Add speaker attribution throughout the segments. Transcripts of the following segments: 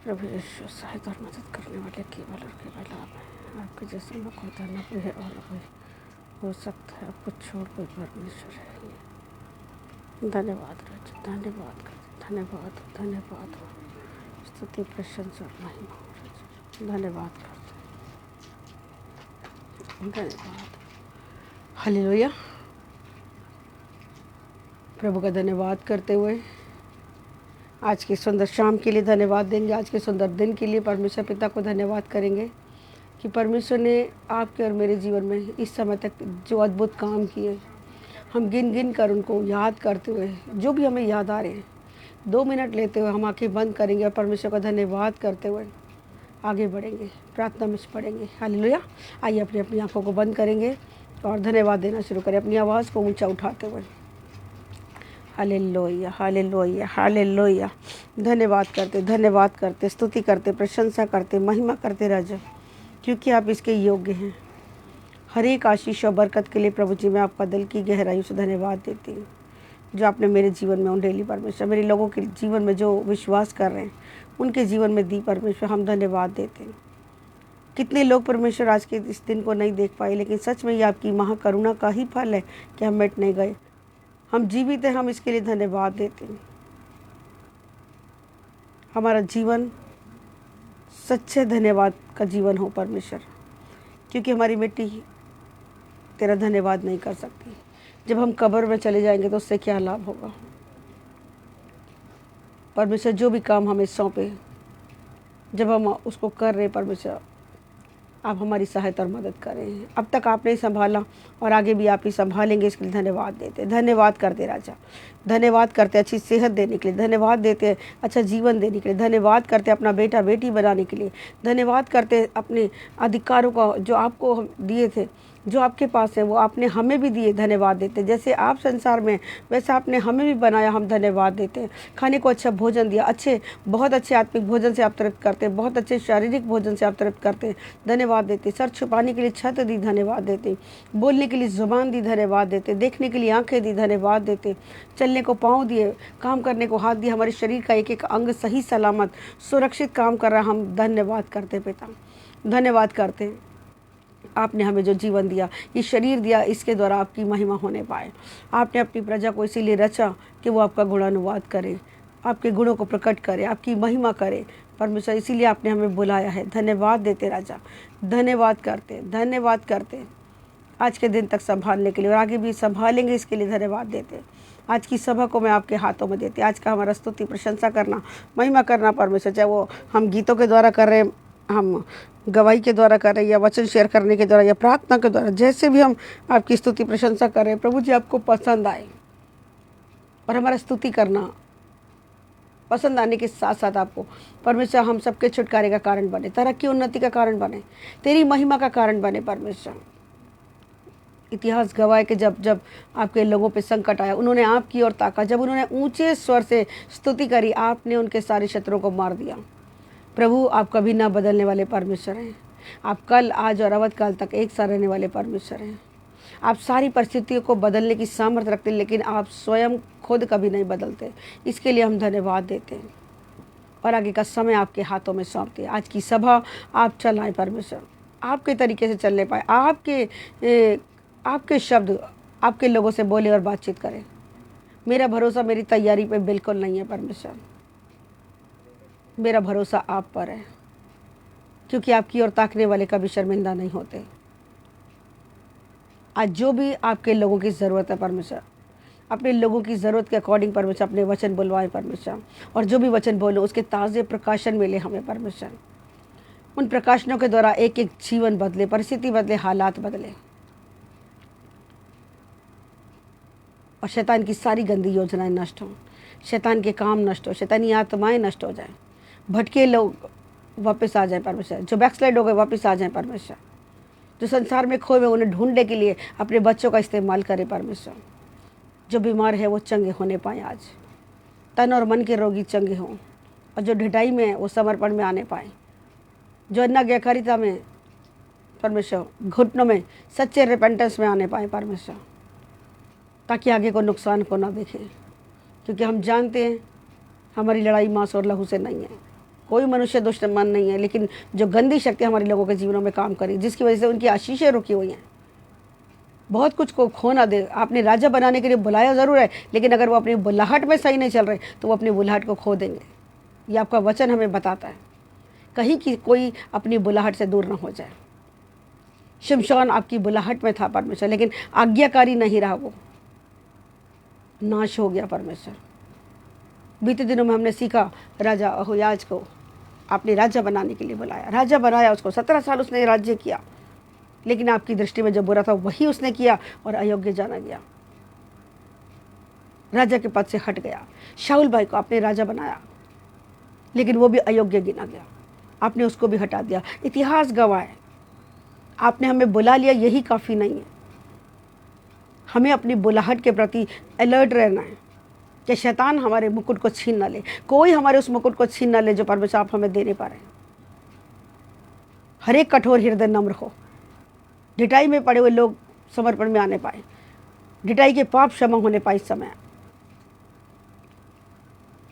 Speaker 1: प्रभु यीशु सहायता और मदद करने वाले केवल और केवल आप हैं। आपके जैसे में कोई था न कोई है और न कोई हो सकता है। आपको छोड़ कोई परमेश्वर है ही। धन्यवाद राजा, धन्यवाद कर, धन्यवाद धन्यवाद। स्तुति प्रशंसा और महिमा हो राजा, धन्यवाद करते, धन्यवाद। हालेलुया। प्रभु का धन्यवाद करते हुए आज की सुंदर शाम के लिए धन्यवाद देंगे। आज के सुंदर दिन के लिए परमेश्वर पिता को धन्यवाद करेंगे कि परमेश्वर ने आपके और मेरे जीवन में इस समय तक जो अद्भुत काम किए, हम गिन गिन कर उनको याद करते हुए, जो भी हमें याद आ रहे हैं, 2 मिनट लेते हुए हम आंखें बंद करेंगे और परमेश्वर का धन्यवाद करते हुए आगे बढ़ेंगे, प्रार्थना में पढ़ेंगे। हालेलुया। आइए अपनी अपनी आंखों को बंद करेंगे और धन्यवाद देना शुरू करें, अपनी आवाज़ को ऊंचा उठाते हुए। Hallelujah hallelujah hallelujah. धन्यवाद करते, स्तुति करते, प्रशंसा करते, महिमा करते राजा, क्योंकि आप इसके योग्य हैं। हर एक आशीष और बरकत के लिए प्रभु जी मैं आपका दिल की गहराई से धन्यवाद देती हूँ, जो आपने मेरे जीवन में उन डेली परमेश्वर, मेरे लोगों के जीवन में जो विश्वास कर रहे हैं उनके जीवन में दी परमेश्वर, हम धन्यवाद देते हैं। कितने लोग परमेश्वर आज के इस दिन को नहीं देख पाए, लेकिन सच में ये आपकी महाकरुणा का ही फल है कि हम मिट नहीं गए, हम जीवित हैं। हम इसके लिए धन्यवाद देते हैं। हमारा जीवन सच्चे धन्यवाद का जीवन हो परमेश्वर, क्योंकि हमारी मिट्टी तेरा धन्यवाद नहीं कर सकती। जब हम कब्र में चले जाएंगे तो उससे क्या लाभ होगा। परमेश्वर जो भी काम हमें सौंपे, जब हम उसको कर रहे परमेश्वर, आप हमारी सहायता और मदद करें। अब तक आपने संभाला और आगे भी आप ही संभालेंगे, इसके लिए धन्यवाद देते, धन्यवाद करते राजा, धन्यवाद करते अच्छी सेहत देने के लिए, धन्यवाद देते अच्छा जीवन देने के लिए, धन्यवाद करते अपना बेटा बेटी बनाने के लिए, धन्यवाद करते अपने अधिकारों का जो आपको हम दिए थे, जो आपके पास है वो आपने हमें भी दिए, धन्यवाद देते। जैसे आप संसार में वैसे आपने हमें भी बनाया, हम धन्यवाद देते हैं। खाने को अच्छा भोजन दिया, अच्छे बहुत अच्छे आत्मिक भोजन से आप तृप्त करते हैं, बहुत अच्छे शारीरिक भोजन से आप तृप्त करते हैं, धन्यवाद देते। सर छुपाने के लिए छत दी, धन्यवाद देते। बोलने के लिए ज़ुबान दी, धन्यवाद देते। देखने के लिए आंखें दी, धन्यवाद देते। चलने को पाँव दिए, काम करने को हाथ दिए, हमारे शरीर का एक एक अंग सही सलामत सुरक्षित काम कर रहा, हम धन्यवाद करते पिता, धन्यवाद करते। आपने हमें जो जीवन दिया, ये शरीर दिया, इसके द्वारा आपकी महिमा होने पाए। आपने अपनी प्रजा को इसीलिए रचा कि वो आपका गुणानुवाद करे, आपके गुणों को प्रकट करे, आपकी महिमा करे परमेश्वर, इसीलिए आपने हमें बुलाया है। धन्यवाद देते राजा, धन्यवाद करते, धन्यवाद करते आज के दिन तक संभालने के लिए और आगे भी संभालेंगे, इसके लिए धन्यवाद देते। आज की सभा को मैं आपके हाथों में देते। आज का हमारा स्तुति प्रशंसा करना, महिमा करना परमेश्वर, चाहे वो हम गीतों के द्वारा कर रहे हैं, हम गवाही के द्वारा कर रहे हैं, या वचन शेयर करने के द्वारा, या प्रार्थना के द्वारा, जैसे भी हम आपकी स्तुति प्रशंसा कर रहे हैं प्रभु जी, आपको पसंद आए और हमारा स्तुति करना पसंद आने के साथ साथ आपको परमेश्वर हम सबके छुटकारे का कारण बने, तरक्की उन्नति का कारण बने, तेरी महिमा का कारण बने परमेश्वर। इतिहास गवाह के जब जब आपके लोगों पे संकट आया, उन्होंने आपकी ओर ताका, जब उन्होंने ऊंचे स्वर से स्तुति करी, आपने उनके सारे शत्रुओं को मार दिया। प्रभु आप कभी ना बदलने वाले परमेश्वर हैं। आप कल आज और अवध काल तक एक सा रहने वाले परमेश्वर हैं। आप सारी परिस्थितियों को बदलने की सामर्थ्य रखते हैं, लेकिन आप स्वयं खुद कभी नहीं बदलते। इसके लिए हम धन्यवाद देते हैं और आगे का समय आपके हाथों में सौंपते हैं। आज की सभा आप चलाएं परमेश्वर, आपके तरीके से चलने पाए, आपके शब्द आपके लोगों से बोले और बातचीत करें। मेरा भरोसा मेरी तैयारी पे बिल्कुल नहीं है परमेश्वर, मेरा भरोसा आप पर है, क्योंकि आपकी ओर ताकने वाले कभी शर्मिंदा नहीं होते। आज जो भी आपके लोगों की ज़रूरत है परमेश्वर, अपने लोगों की ज़रूरत के अकॉर्डिंग परमेश्वर अपने वचन बुलवाएं परमेश्वर, और जो भी वचन बोलो उसके ताज़े प्रकाशन मिले हमें परमेश्वर। उन प्रकाशनों के द्वारा एक एक जीवन बदले, परिस्थिति बदले, हालात बदले, और शैतान की सारी गंदी योजनाएं नष्ट हों, शैतान के काम नष्ट हो, शैतानी आत्माएं नष्ट हो जाएं, भटके लोग वापस आ जाएं परमेश्वर, जो बैकस्लाइड हो गए वापस आ जाएं परमेश्वर, जो संसार में खोए हुए उन्हें ढूंढने के लिए अपने बच्चों का इस्तेमाल करें परमेश्वर। जो बीमार है वो चंगे होने पाए, आज तन और मन के रोगी चंगे हों, और जो ढिठाई में है वो समर्पण में आने पाए, जो अज्ञाकारिता में परमेश्वर घुटनों में सच्चे रिपेंटेंस में आने पाए परमेश्वर, ताकि आगे को नुकसान को ना देखें, क्योंकि हम जानते हैं हमारी लड़ाई मांस और लहू से नहीं है। कोई मनुष्य दुश्मन नहीं है, लेकिन जो गंदी शक्ति हमारे लोगों के जीवनों में काम करी, जिसकी वजह से उनकी आशीषें रुकी हुई हैं, बहुत कुछ को खो ना दे। आपने राजा बनाने के लिए बुलाया ज़रूर है, लेकिन अगर वो अपनी बुलाहट में सही नहीं चल रहे तो वो अपनी बुलाहट को खो देंगे। ये आपका वचन हमें बताता है। कहीं की कोई अपनी बुलाहट से दूर ना हो जाए। शिमशोन आपकी बुलाहट में था परमेश्वर, लेकिन आज्ञाकारी नहीं रहा, वो नाश हो गया परमेश्वर। बीते दिनों में हमने सीखा, राजा अहोयाज को आपने राजा बनाने के लिए बुलाया, राजा बनाया उसको, 17 साल उसने राज्य किया, लेकिन आपकी दृष्टि में जो बुरा था वही उसने किया और अयोग्य जाना गया, राजा के पद से हट गया। शाऊल भाई को आपने राजा बनाया, लेकिन वो भी अयोग्य गिना गया, आपने उसको भी हटा दिया। इतिहास गवाह है, आपने हमें बुला लिया, यही काफ़ी नहीं है। हमें अपनी बुलाहट के प्रति अलर्ट रहना है कि शैतान हमारे मुकुट को छीन ना ले, कोई हमारे उस मुकुट को छीन ना ले जो परमेश्वर आप हमें देने पा रहे हैं। हर एक कठोर हृदय नम्र हो, ढिठाई में पड़े हुए लोग समर्पण में आने पाए, ढिठाई के पाप क्षमा होने पाए। इस समय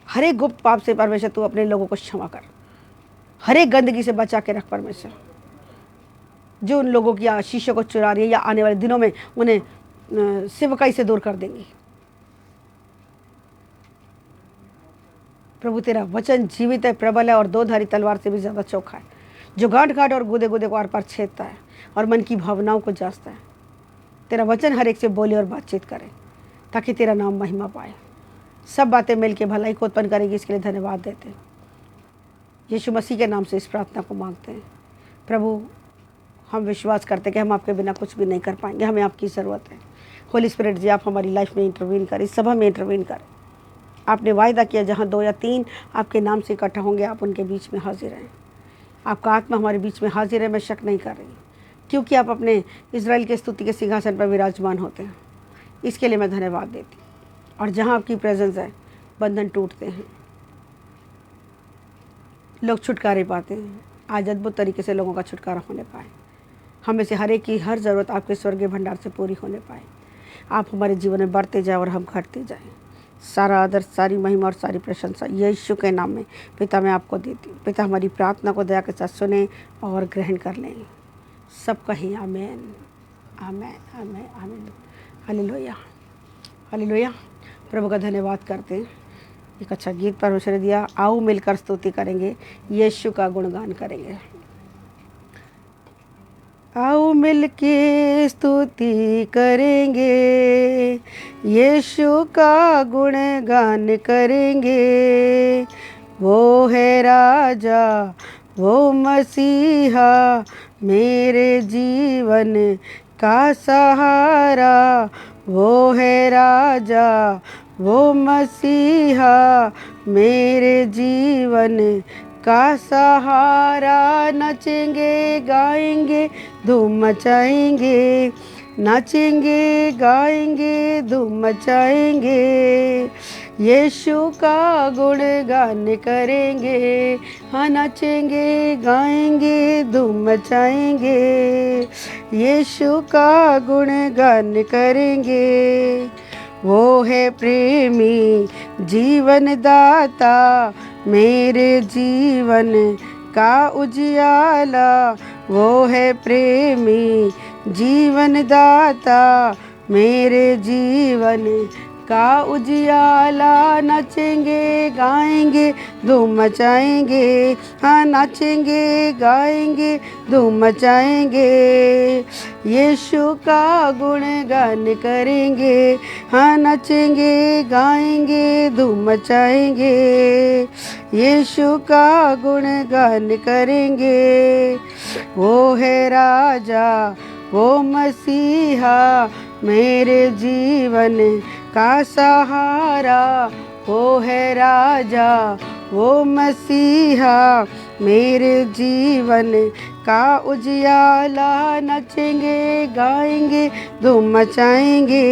Speaker 1: हर एक गुप्त पाप से परमेश्वर तू अपने लोगों को क्षमा कर, हर एक गंदगी से बचा के रख परमेश्वर, जो उन लोगों की आशीषों को चुरा रही है या आने वाले दिनों में उन्हें सेवकाई से दूर कर देंगी। प्रभु तेरा वचन जीवित है, प्रबल है और दो धारी तलवार से भी ज़्यादा चौखा है, जो गांठ गांठ और गुदे गुदे को आर पार छेदता है और मन की भावनाओं को जांचता है। तेरा वचन हर एक से बोले और बातचीत करे, ताकि तेरा नाम महिमा पाए। सब बातें मिलकर भलाई को उत्पन्न करेगी, इसके लिए धन्यवाद देते हैं। यीशु मसीह के नाम से इस प्रार्थना को मांगते हैं। प्रभु, हम विश्वास करते हैं कि हम आपके बिना कुछ भी नहीं कर पाएंगे, हमें आपकी ज़रूरत है। होली स्पिरिट जी, आप हमारी लाइफ में इंटरवीन करें, इस सभा में इंटरवीन करें। आपने वायदा किया, जहाँ 2 या 3 आपके नाम से इकट्ठा होंगे, आप उनके बीच में हाजिर हैं। आपका आत्मा हमारे बीच में हाजिर है, मैं शक नहीं कर रही, क्योंकि आप अपने इज़राइल के स्तुति के सिंहासन पर विराजमान होते हैं। इसके लिए मैं धन्यवाद देती हूँ। और जहाँ आपकी प्रेजेंस है, बंधन टूटते हैं, लोग छुटकारे पाते हैं। आज अद्भुत तरीके से लोगों का छुटकारा होने पाए, हमें से हर एक की हर ज़रूरत आपके स्वर्गीय भंडार से पूरी होने पाए। आप हमारे जीवन में बढ़ते जाए और हम घटते जाएं। सारा आदर, सारी महिमा और सारी प्रशंसा यीशु के नाम में पिता मैं आपको देती हूँ। पिता, हमारी प्रार्थना को दया के साथ सुने और ग्रहण कर लें। सब कहीं आमेन, आमेन, आमेन, आमेन। Hallelujah, hallelujah. प्रभु का धन्यवाद करते हैं। एक अच्छा गीत परमेश्वर ने दिया, आओ मिलकर स्तुति करेंगे, यीशु का गुणगान करेंगे। आओ मिलके स्तुति करेंगे, यीशु का गुणगान करेंगे। वो है राजा, वो मसीहा, मेरे जीवन का सहारा। वो है राजा, वो मसीहा, मेरे जीवन का सहारा। नचेंगे गाएंगे धूम मचाएंगे, नाचेंगे गाएंगे धूम मचाएंगे। यीशु का गुणगान करेंगे, हाँ नाचेंगे गाएंगे धूम मचाएंगे। यीशु का गुणगान करेंगे। वो है प्रेमी जीवन दाता, मेरे जीवन का उजियाला। वो है प्रेमी जीवन दाता, मेरे जीवन का उजियाला। नाचेंगे गाएंगे धूम मचाएंगे, हाँ नाचेंगे गाएंगे धूम मचाएंगे। यीशु का गुणगान करेंगे, हाँ नाचेंगे गाएंगे धूम मचाएंगे। यीशु का गुणगान करेंगे। वो है राजा, वो मसीहा, मेरे जीवन का सहारा। वो है राजा, वो मसीहा, मेरे जीवन का उजियाला। नचेंगे गाएंगे धूम मचाएंगे,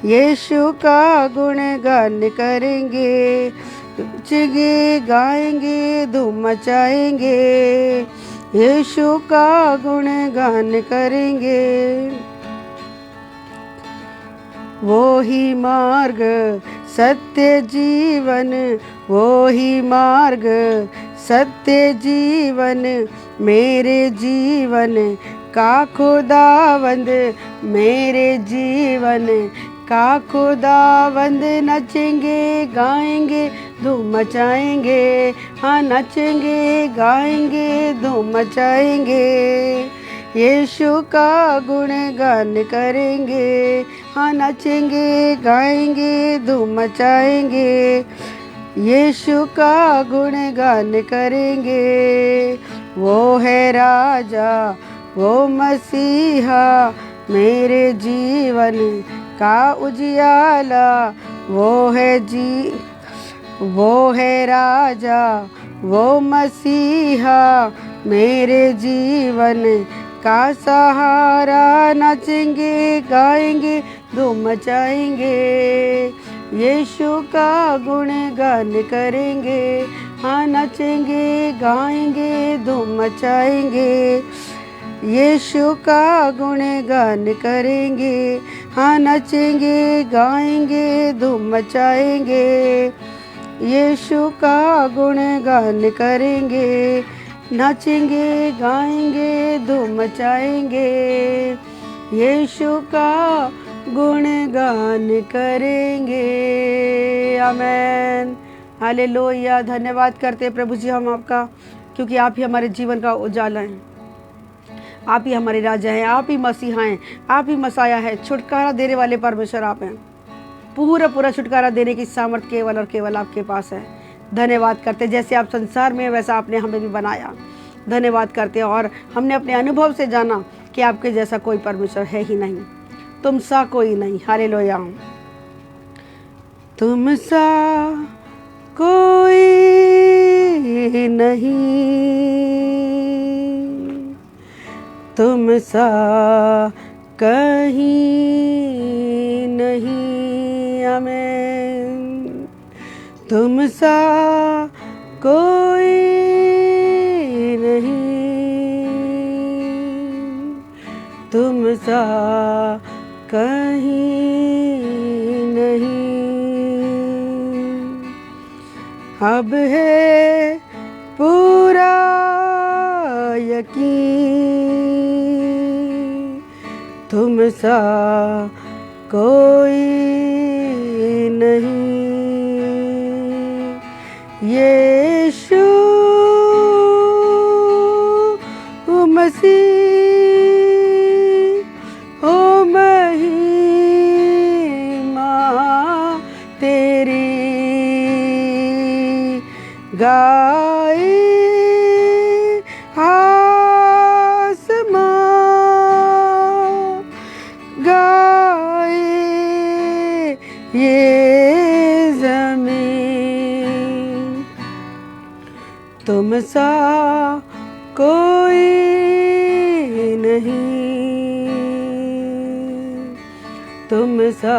Speaker 1: यीशु का गुणगान करेंगे। नचेंगे गाएंगे धूम मचाएंगे, यीशु का गुणगान करेंगे। वो ही मार्ग सत्य जीवन वो ही मार्ग, सत्य जीवन मेरे जीवन का खुदावंद, मेरे जीवन का खुदावंद। नचेंगे गाएंगे धूम मचाएंगे, हाँ नचेंगे गाएंगे धूम मचाएंगे, यीशु का गुणगान करेंगे, हाँ नचेंगे गाएंगे धूम मचाएंगे, यीशु का गुणगान करेंगे। वो है राजा वो मसीहा मेरे जीवन का उजियाला, वो है राजा वो मसीहा मेरे जीवन का सहारा। नचेंगे गाएंगे धूम मचाएंगे, यीशु का गुणगान करेंगे, हाँ नचेंगे गाएंगे धूम मचाएंगे, यीशु का गुणगान करेंगे, हाँ नचेंगे गाएंगे धूम मचाएंगे, यीशु का गुणगान करेंगे, नाचेंगे गाएंगे धूम मचाएंगे, यीशु का गुणगान करेंगे। आमीन, हालेलुया। धन्यवाद करते हैं प्रभु जी हम आपका, क्योंकि आप ही हमारे जीवन का उजाला हैं, आप ही हमारे राजा हैं, आप ही मसीहा हैं, आप ही मसाया है, छुटकारा देने वाले परमेश्वर आप हैं। पूरा छुटकारा देने की सामर्थ केवल और केवल आपके पास है। धन्यवाद करते, जैसे आप संसार में वैसा आपने हमें भी बनाया। धन्यवाद करते और हमने अपने अनुभव से जाना कि आपके जैसा कोई परमेश्वर है ही नहीं, तुम सा कोई नहीं। हालेलुया। तुम सा कोई नहीं, तुम सा कहीं नहीं। आमीन। तुम सा कोई नहीं, तुम सा कहीं नहीं। अब है पूरा यकीन, तुम सा कोई नहीं। यीशु मसीह हो महिमा तेरी, गाए आसमां, गाए ये ज़मीन, तुम सा कोई नहीं, तुम सा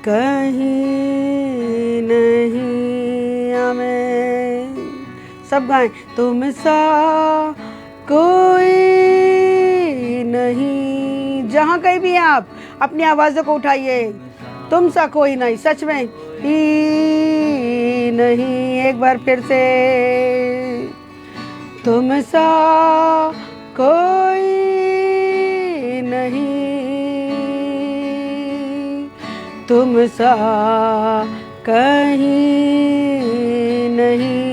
Speaker 1: कहीं नहीं। आमीन। सब गाएं। तुम सा कोई नहीं। जहाँ कहीं भी हैं आप अपनी आवाज़ों को उठाइए। तुम सा कोई नहीं, सच में ही नहीं। एक बार फिर से, तुम सा कोई नहीं, तुम सा कहीं नहीं।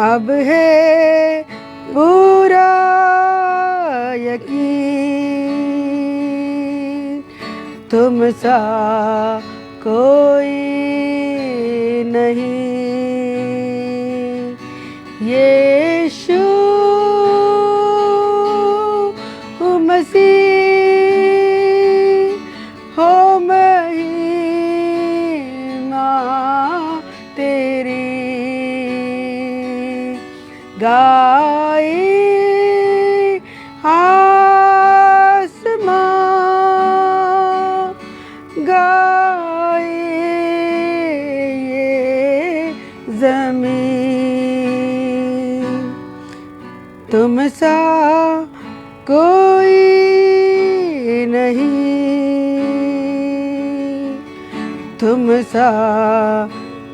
Speaker 1: अब है पूरा यकीन, तुम सा कोई नहीं। यीशु मसीह हो महिमा तेरी, गाए आसमां, गाए ये ज़मीन, तुम सा कोई नहीं, तुम सा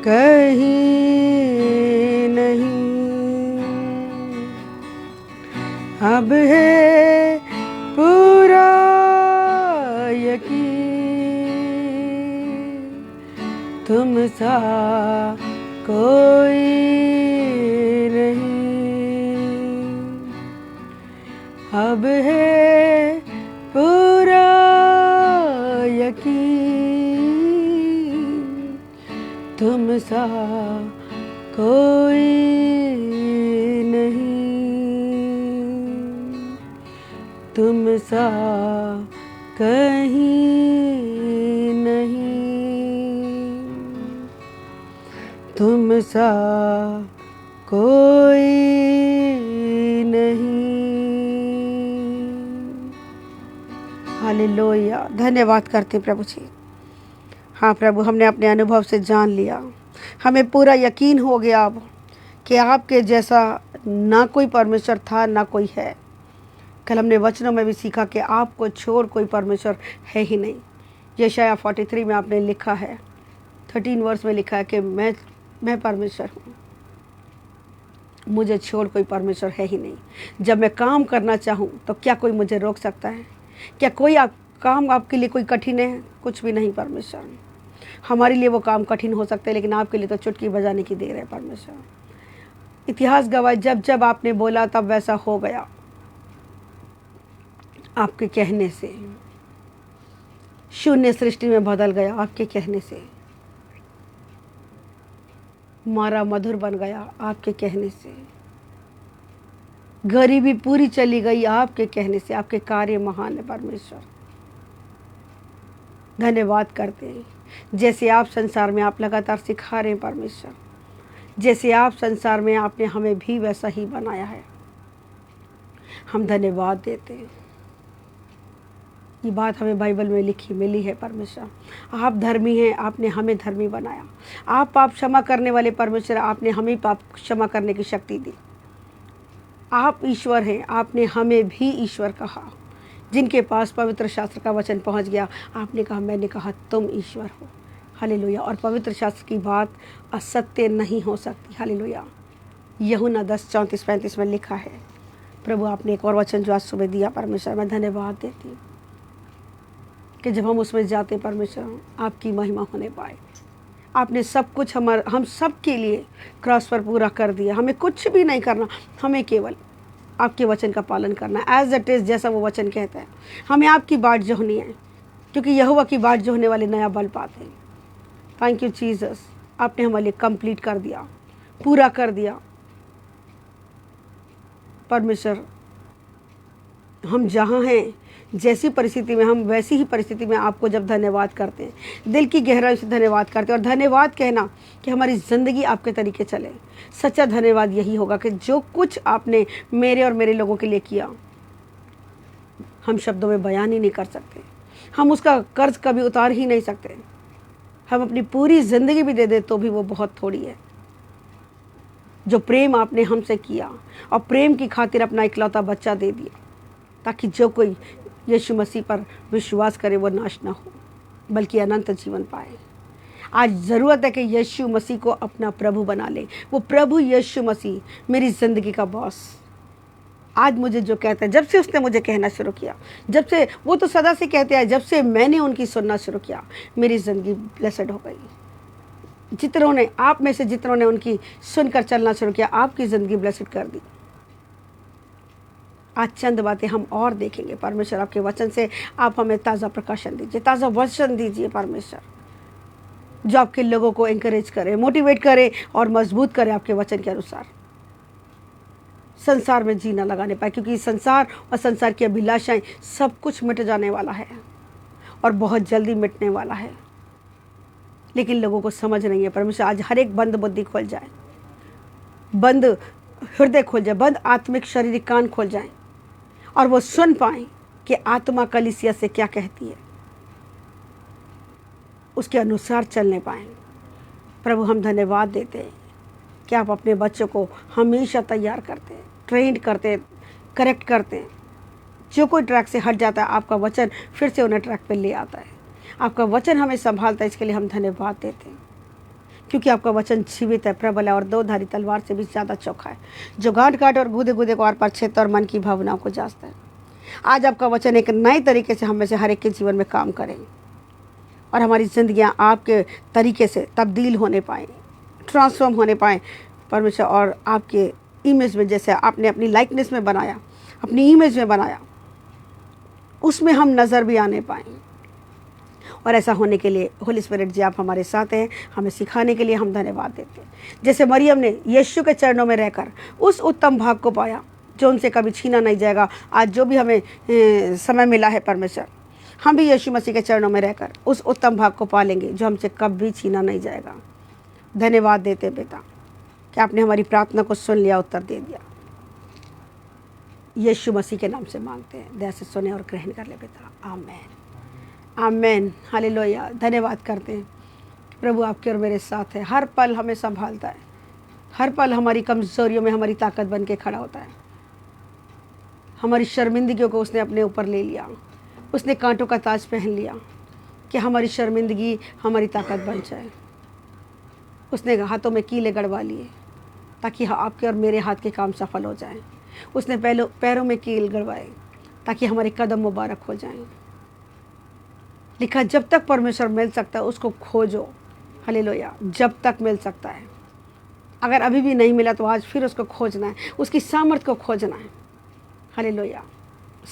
Speaker 1: कहीं नहीं। अब है पूरा यकीन तुम सा कोई नहीं। अब है पूरा यकीन तुम सा कोई नहीं। तुम सा कहीं नहीं। तुम सा कोई नहीं। हालेलुया। धन्यवाद करते हैं प्रभु जी। हाँ प्रभु, हमने अपने अनुभव से जान लिया, हमें पूरा यकीन हो गया अब कि आपके जैसा ना कोई परमेश्वर था ना कोई है। कल हमने वचनों में भी सीखा कि आपको छोड़ कोई परमेश्वर है ही नहीं। यशाया 43 में आपने लिखा है, 13 वर्ष में लिखा है कि मैं परमेश्वर हूँ, मुझे छोड़ कोई परमेश्वर है ही नहीं। जब मैं काम करना चाहूँ तो क्या कोई मुझे रोक सकता है? क्या कोई काम आपके लिए कोई कठिन है? कुछ भी नहीं परमेश्वर। हमारे लिए वो काम कठिन हो सकते हैं, लेकिन आपके लिए तो चुटकी बजाने की देर है परमेश्वर। इतिहास गवाह, जब जब आपने बोला तब वैसा हो गया। आपके कहने से शून्य सृष्टि में बदल गया, आपके कहने से मारा मधुर बन गया, आपके कहने से गरीबी पूरी चली गई, आपके कहने से। आपके कार्य महान है परमेश्वर। धन्यवाद करते हैं, जैसे आप संसार में आप लगातार सिखा रहे हैं परमेश्वर, जैसे आप संसार में आपने हमें भी वैसा ही बनाया है। हम धन्यवाद देते हैं। ये बात हमें बाइबल में लिखी मिली है परमेश्वर। आप धर्मी हैं, आपने हमें धर्मी बनाया। आप पाप क्षमा करने वाले परमेश्वर, आपने हमें पाप क्षमा करने की शक्ति दी। आप ईश्वर हैं, आपने हमें भी ईश्वर कहा। जिनके पास पवित्र शास्त्र का वचन पहुंच गया, आपने कहा, मैंने कहा तुम ईश्वर हो। हालेलुया। और पवित्र शास्त्र की बात असत्य नहीं हो सकती। हालेलुया। यूहन्ना 10:34-35 में लिखा है। प्रभु, आपने एक और वचन जो आज सुबह दिया परमेश्वर, मैं धन्यवाद देती हूँ कि जब हम उसमें जाते परमेश्वर, आपकी महिमा होने पाए। आपने सब कुछ हम सब के लिए क्रॉस पर पूरा कर दिया। हमें कुछ भी नहीं करना, हमें केवल आपके वचन का पालन करना है, एज इट इज़, जैसा वो वचन कहता है। हमें आपकी बाट जोहनी है, क्योंकि यहोवा की बाट जोहने वाले नया बल पाते हैं। थैंक यू जीसस, आपने हमारे लिए कंप्लीट कर दिया, पूरा कर दिया परमेश्वर। हम जहाँ हैं, जैसी परिस्थिति में, हम वैसी ही परिस्थिति में आपको जब धन्यवाद करते हैं, दिल की गहराई से धन्यवाद करते हैं। और धन्यवाद कहना कि हमारी ज़िंदगी आपके तरीके चले। सच्चा धन्यवाद यही होगा कि जो कुछ आपने मेरे और मेरे लोगों के लिए किया, हम शब्दों में बयान ही नहीं कर सकते। हम उसका कर्ज कभी उतार ही नहीं सकते। हम अपनी पूरी ज़िंदगी भी दे दे तो भी वो बहुत थोड़ी है। जो प्रेम आपने हमसे किया, और प्रेम की खातिर अपना इकलौता बच्चा दे दिया, ताकि जो कोई यीशु मसीह पर विश्वास करे वो नाश ना हो, बल्कि अनंत जीवन पाए। आज ज़रूरत है कि यीशु मसीह को अपना प्रभु बना ले। वो प्रभु यीशु मसीह मेरी ज़िंदगी का बॉस। आज मुझे जो कहते हैं, जब से उसने मुझे कहना शुरू किया, जब से, वो तो सदा से कहते हैं, जब से मैंने उनकी सुनना शुरू किया, मेरी ज़िंदगी ब्लेसड हो गई। जितनों ने, आप में से जितनों ने उनकी सुनकर चलना शुरू किया, आपकी ज़िंदगी ब्लेसड कर दी। आज चंद बातें हम और देखेंगे परमेश्वर। आपके वचन से आप हमें ताज़ा प्रकाशन दीजिए, ताज़ा वचन दीजिए परमेश्वर, जो आपके लोगों को एंकरेज करे, मोटिवेट करे और मजबूत करे आपके वचन के अनुसार संसार में जीना लगाने पाए। क्योंकि संसार और संसार की अभिलाषाएं सब कुछ मिट जाने वाला है और बहुत जल्दी मिटने वाला है, लेकिन लोगों को समझ नहीं है परमेश्वर। आज हर एक बंद बुद्धि खोल जाए, बंद हृदय खोल जाए, बंद आत्मिक शारीरिक कान खोल जाए, और वो सुन पाएं कि आत्मा कलीसिया से क्या कहती है, उसके अनुसार चलने पाएं। प्रभु, हम धन्यवाद देते हैं कि आप अपने बच्चों को हमेशा तैयार करते हैं, ट्रेंड करते हैं, करेक्ट करते हैं। जो कोई ट्रैक से हट जाता है, आपका वचन फिर से उन्हें ट्रैक पे ले आता है। आपका वचन हमें संभालता है, इसके लिए हम धन्यवाद देते हैं, क्योंकि आपका वचन जीवित है, प्रबल है और दो धारी तलवार से भी ज़्यादा चौखा है, जो गांठ गांठ और गूदे गूदे को आर पार छेदता और मन की भावनाओं को जांचता है। आज आपका वचन एक नए तरीके से हम में से हर एक के जीवन में काम करें और हमारी ज़िंदगियाँ आपके तरीके से तब्दील होने पाएँ, ट्रांसफॉर्म होने पाएँ परमेश्वर, और आपके इमेज में, जैसे आपने अपनी लाइकनेस में बनाया, अपनी इमेज में बनाया, उसमें हम नज़र भी आने पाएँ। और ऐसा होने के लिए होली स्पिरिट जी आप हमारे साथ हैं, हमें सिखाने के लिए हम धन्यवाद देते हैं। जैसे मरियम ने यीशु के चरणों में रहकर उस उत्तम भाग को पाया जो उनसे कभी छीना नहीं जाएगा, आज जो भी हमें समय मिला है परमेश्वर, हम भी यीशु मसीह के चरणों में रहकर उस उत्तम भाग को पालेंगे जो हमसे कभी छीना नहीं जाएगा। धन्यवाद देते पिता कि आपने हमारी प्रार्थना को सुन लिया, उत्तर दे दिया। यीशु मसीह के नाम से मांगते हैं, दया से सुने और ग्रहण कर ले पिता, आमेन आमेन, हालेलुया। धन्यवाद करते हैं प्रभु आपके और मेरे साथ है, हर पल हमें संभालता है, हर पल हमारी कमज़ोरियों में हमारी ताकत बन के खड़ा होता है। हमारी शर्मिंदगियों को उसने अपने ऊपर ले लिया, उसने कांटों का ताज पहन लिया कि हमारी शर्मिंदगी हमारी ताकत बन जाए। उसने हाथों में कीले गड़वा लिए ताकि आपके और मेरे हाथ के काम सफल हो जाएं। उसने पैरों में कील गड़वाए ताकि हमारे कदम मुबारक हो जाएं। लिखा जब तक परमेश्वर मिल सकता है उसको खोजो, हालेलुया, जब तक मिल सकता है। अगर अभी भी नहीं मिला तो आज फिर उसको खोजना है, उसकी सामर्थ को खोजना है, हालेलुया,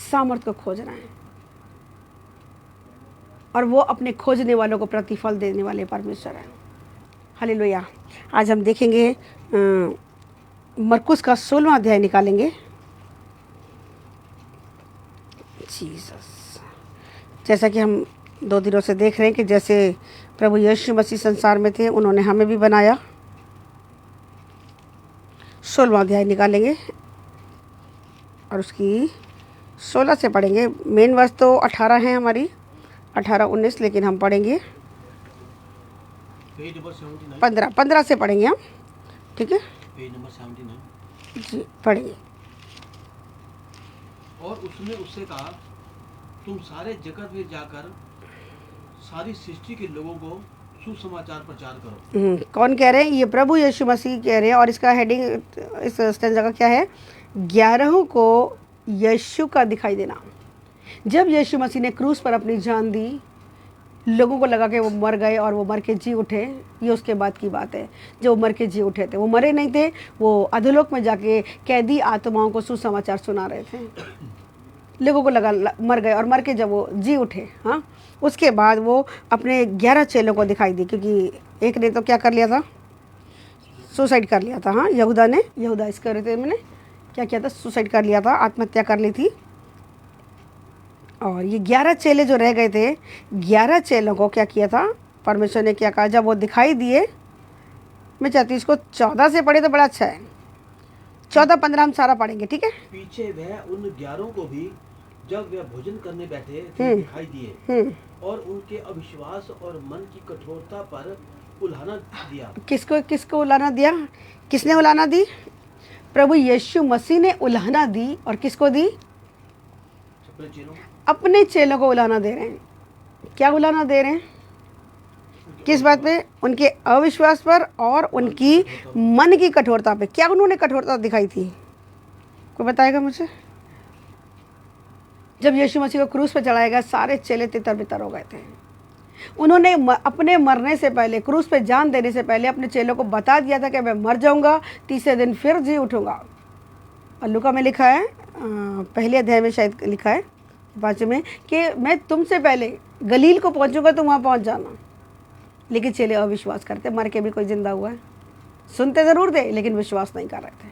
Speaker 1: सामर्थ को खोजना है। और वो अपने खोजने वालों को प्रतिफल देने वाले परमेश्वर हैं, हालेलुया। आज हम देखेंगे मरकुस का 16वां अध्याय निकालेंगे। जीसस, जैसा कि हम 2 दिनों से देख रहे हैं कि जैसे प्रभु यीशु मसीह संसार में थे, उन्होंने हमें भी बनाया। 16वां अध्याय निकालेंगे और उसकी 16 से पढ़ेंगे। मेन वर्स तो 18 है हमारी, 18-19, लेकिन हम पढ़ेंगे 15 से पढ़ेंगे हम, ठीक है जी, पढ़ेंगे।
Speaker 2: और उसने उससे कहा, तुम सारे जगत में जाकर सारी सृष्टि के लोगों को सुसमाचार प्रचार करो।
Speaker 1: कौन कह रहे हैं? ये प्रभु यीशु मसीह कह रहे हैं। और इसका हेडिंग इस स्टैंजा का क्या है? 11 को यीशु का दिखाई देना। जब यीशु मसीह ने क्रूस पर अपनी जान दी, लोगों को लगा कि वो मर गए और वो मर के जी उठे। ये उसके बाद की बात है, जो मर के जी उठे थे। वो मरे नहीं थे, वो अधोलोक में जाके कैदी आत्माओं को सुसमाचार सुना रहे थे। लोगों को लगा मर गए, और मर के जब वो जी उठे, हाँ, उसके बाद वो अपने 11 चेलों को दिखाई दी। क्योंकि एक ने तो क्या कर लिया था? सुसाइड कर लिया था। हाँ, यहूदा इस्करियोती ने क्या किया था? सुसाइड कर लिया था, आत्महत्या कर ली थी। और ये 11 चेले जो रह गए थे, 11 चेलों को क्या किया था? परमेश्वर ने क्या कहा? जब वो दिखाई दिए, मैं चाहती हूँ इसको 14 से पढ़े तो बड़ा अच्छा है। 14-15 हम सारा पढ़ेंगे, ठीक है?
Speaker 2: पीछे वह उन 11 को भी जब वे भोजन करने बैठे तो दिखाई दिए, और उनके अविश्वास और मन की कठोरता पर उलाहना दिया।
Speaker 1: किसको उलाहना दिया? किसने उलाहना दी? प्रभु यीशु मसीह ने उलाहना दी। और किसको दी? अपने चेलों को उलाहना दे रहे हैं। क्या उलाहना दे रहे हैं? किस बात पे? उनके अविश्वास पर और उनकी मन की कठोरता पे। क्या उन्होंने कठोरता दिखाई थी? कोई बताएगा मुझे? जब यीशु मसीह को क्रूस पे चढ़ाया गया, सारे चेले तितर-बितर हो गए थे। उन्होंने अपने मरने से पहले, क्रूस पे जान देने से पहले अपने चेलों को बता दिया था कि मैं मर जाऊंगा, तीसरे दिन फिर जी उठूंगा। और लूका में लिखा है, पहले अध्याय में शायद लिखा है 5 में, कि मैं तुमसे पहले गलील को पहुंचूंगा, तुम वहाँ पहुँच जाना। लेकिन चेले अविश्वास करते। मर के भी कोई जिंदा हुआ है? सुनते ज़रूर थे, लेकिन विश्वास नहीं कर रहे थे।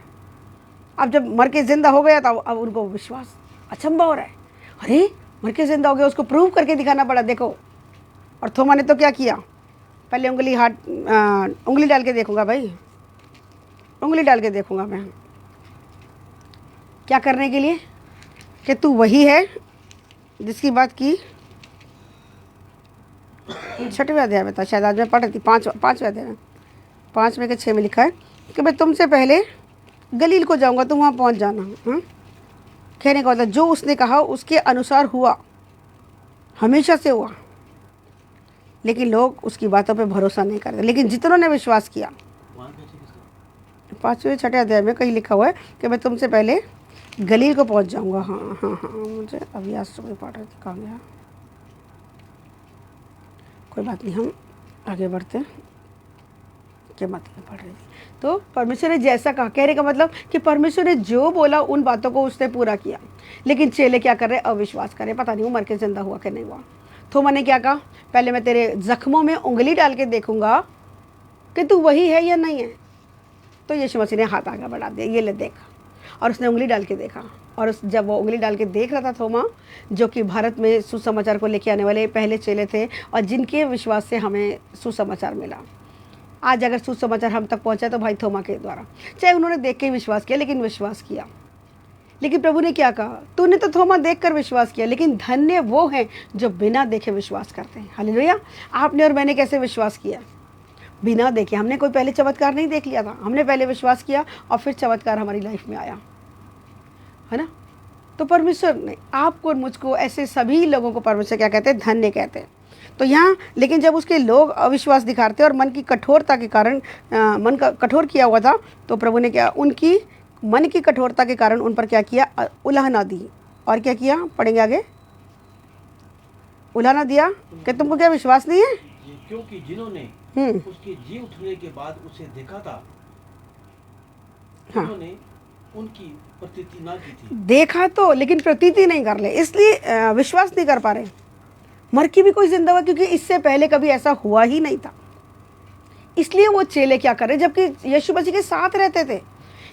Speaker 1: अब जब मर के जिंदा हो गया, तो अब उनको विश्वास, अचंभा हो रहा है। अरे मर के जिंदा हो गया, उसको प्रूव करके दिखाना पड़ा, देखो। और थोमा ने तो क्या किया? पहले उंगली डाल के देखूंगा भाई, उंगली डाल के देखूंगा मैं। क्या करने के लिए? कि तू वही है जिसकी बात की 6वें अध्याय में था शायद, आज मैं पढ़ रही थी 5वें अध्याय में, 5 में के 6 में लिखा है कि मैं तुमसे पहले गलील को जाऊंगा, तुम वहाँ पहुँच जाना। हाँ, कहने का मतलब जो उसने कहा उसके अनुसार हुआ, हमेशा से हुआ। लेकिन लोग उसकी बातों पे भरोसा नहीं करते। लेकिन जितनों ने विश्वास किया,
Speaker 2: वहाँ कैसे किसका?
Speaker 1: 5वें 6ठे अध्याय में कहीं लिखा हुआ है कि मैं तुमसे पहले गलील को पहुंच जाऊंगा। हाँ हाँ हाँ, मुझे अभी आज सुबह पढ़ रही थी, कहाँ गया, कोई बात नहीं, हम आगे बढ़ते हैं। क्या मतलब पढ़ रही थी? तो परमेश्वर ने जैसा कहा, कहने का मतलब कि परमेश्वर ने जो बोला उन बातों को उसने पूरा किया। लेकिन चेले क्या कर रहे? अविश्वास कर रहे। पता नहीं वो मर के जिंदा हुआ कि नहीं हुआ। थोमा ने क्या कहा? पहले मैं तेरे जख्मों में उंगली डाल के देखूंगा कि तू वही है या नहीं है। तो यीशु मसीह ने हाथ आगे बढ़ा दिया, ये ले देख। और उसने उंगली डाल के देखा। और जब वो उंगली डाल के देख रहा था थोमा, जो कि भारत में सुसमाचार को लेके आने वाले पहले चेले थे और जिनके विश्वास से हमें सुसमाचार मिला। आज अगर सुसमाचार हम तक पहुंचा तो भाई थोमा के द्वारा, चाहे उन्होंने देख के विश्वास किया, लेकिन विश्वास किया। लेकिन प्रभु ने क्या कहा? तूने तो थोमा देखकर विश्वास किया, लेकिन धन्य वो हैं जो बिना देखे विश्वास करते हैं। हालेलुया। आपने और मैंने कैसे विश्वास किया? बिना देखे। हमने कोई पहले चमत्कार नहीं देख लिया था, हमने पहले विश्वास किया और फिर चमत्कार हमारी लाइफ में आया, है ना। तो परमेश्वर ने आपको और मुझको, ऐसे सभी लोगों को परमेश्वर क्या कहते हैं? धन्य कहते हैं। तो यहाँ लेकिन जब उसके लोग अविश्वास दिखाते और मन की कठोरता के कारण, मन का कठोर किया हुआ था, तो प्रभु ने क्या, उनकी मन की कठोरता के कारण उन पर क्या किया? उलाहना दी। और क्या किया? पढ़ेंगे आगे। उलाहना दिया कि तुमको क्या विश्वास नहीं है?
Speaker 2: क्योंकि जिन्होंने उसके जी उठने के बाद उसे देखा था, उन्होंने उनकी प्रतीति ना की थी। देखा
Speaker 1: तो, लेकिन प्रतीति नहीं कर ले, इसलिए विश्वास नहीं कर पा रहे। मर के भी कोई जिंदा हुआ, क्योंकि इससे पहले कभी ऐसा हुआ ही नहीं था। इसलिए वो चेले क्या कर रहे? जबकि यीशु मसीह के साथ रहते थे,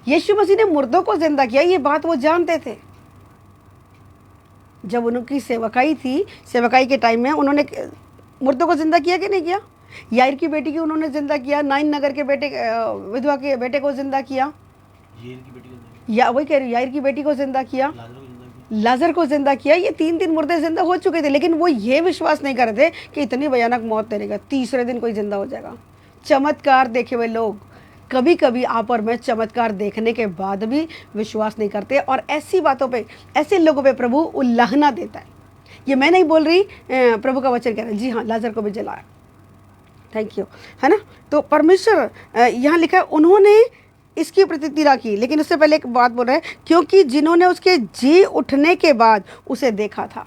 Speaker 1: यीशु मसीह ने मुर्दों को जिंदा किया, ये बात वो जानते थे। जब उनकी सेवकाई थी, सेवकाई के टाइम में उन्होंने मुर्दों को जिंदा किया कि नहीं किया? याईर की बेटी की उन्होंने जिंदा किया, नाइन नगर के बेटे, विधवा के बेटे को जिंदा किया, या वही कह रही, याईर की बेटी को जिंदा किया, लाजर को जिंदा किया। ये 3 मुर्दे जिंदा हो चुके थे, लेकिन वो ये विश्वास नहीं कर रहे थे कि इतनी भयानक मौत देगा, तीसरे दिन कोई जिंदा हो जाएगा। चमत्कार देखे हुए लोग, कभी कभी आप और मैं चमत्कार देखने के बाद भी विश्वास नहीं करते, और ऐसी बातों पे, ऐसे लोगों पे प्रभु उल्लाहना देता है। ये मैं नहीं बोल रही, प्रभु का वचन कह रहा है। जी हाँ, लाजर को भी जलाया, थैंक यू, है ना। तो परमेश्वर यहाँ लिखा है उन्होंने इसकी प्रतिक्रिया की, लेकिन उससे पहले एक बात बोल रहा है, क्योंकि जिन्होंने उसके जी उठने के बाद उसे देखा था,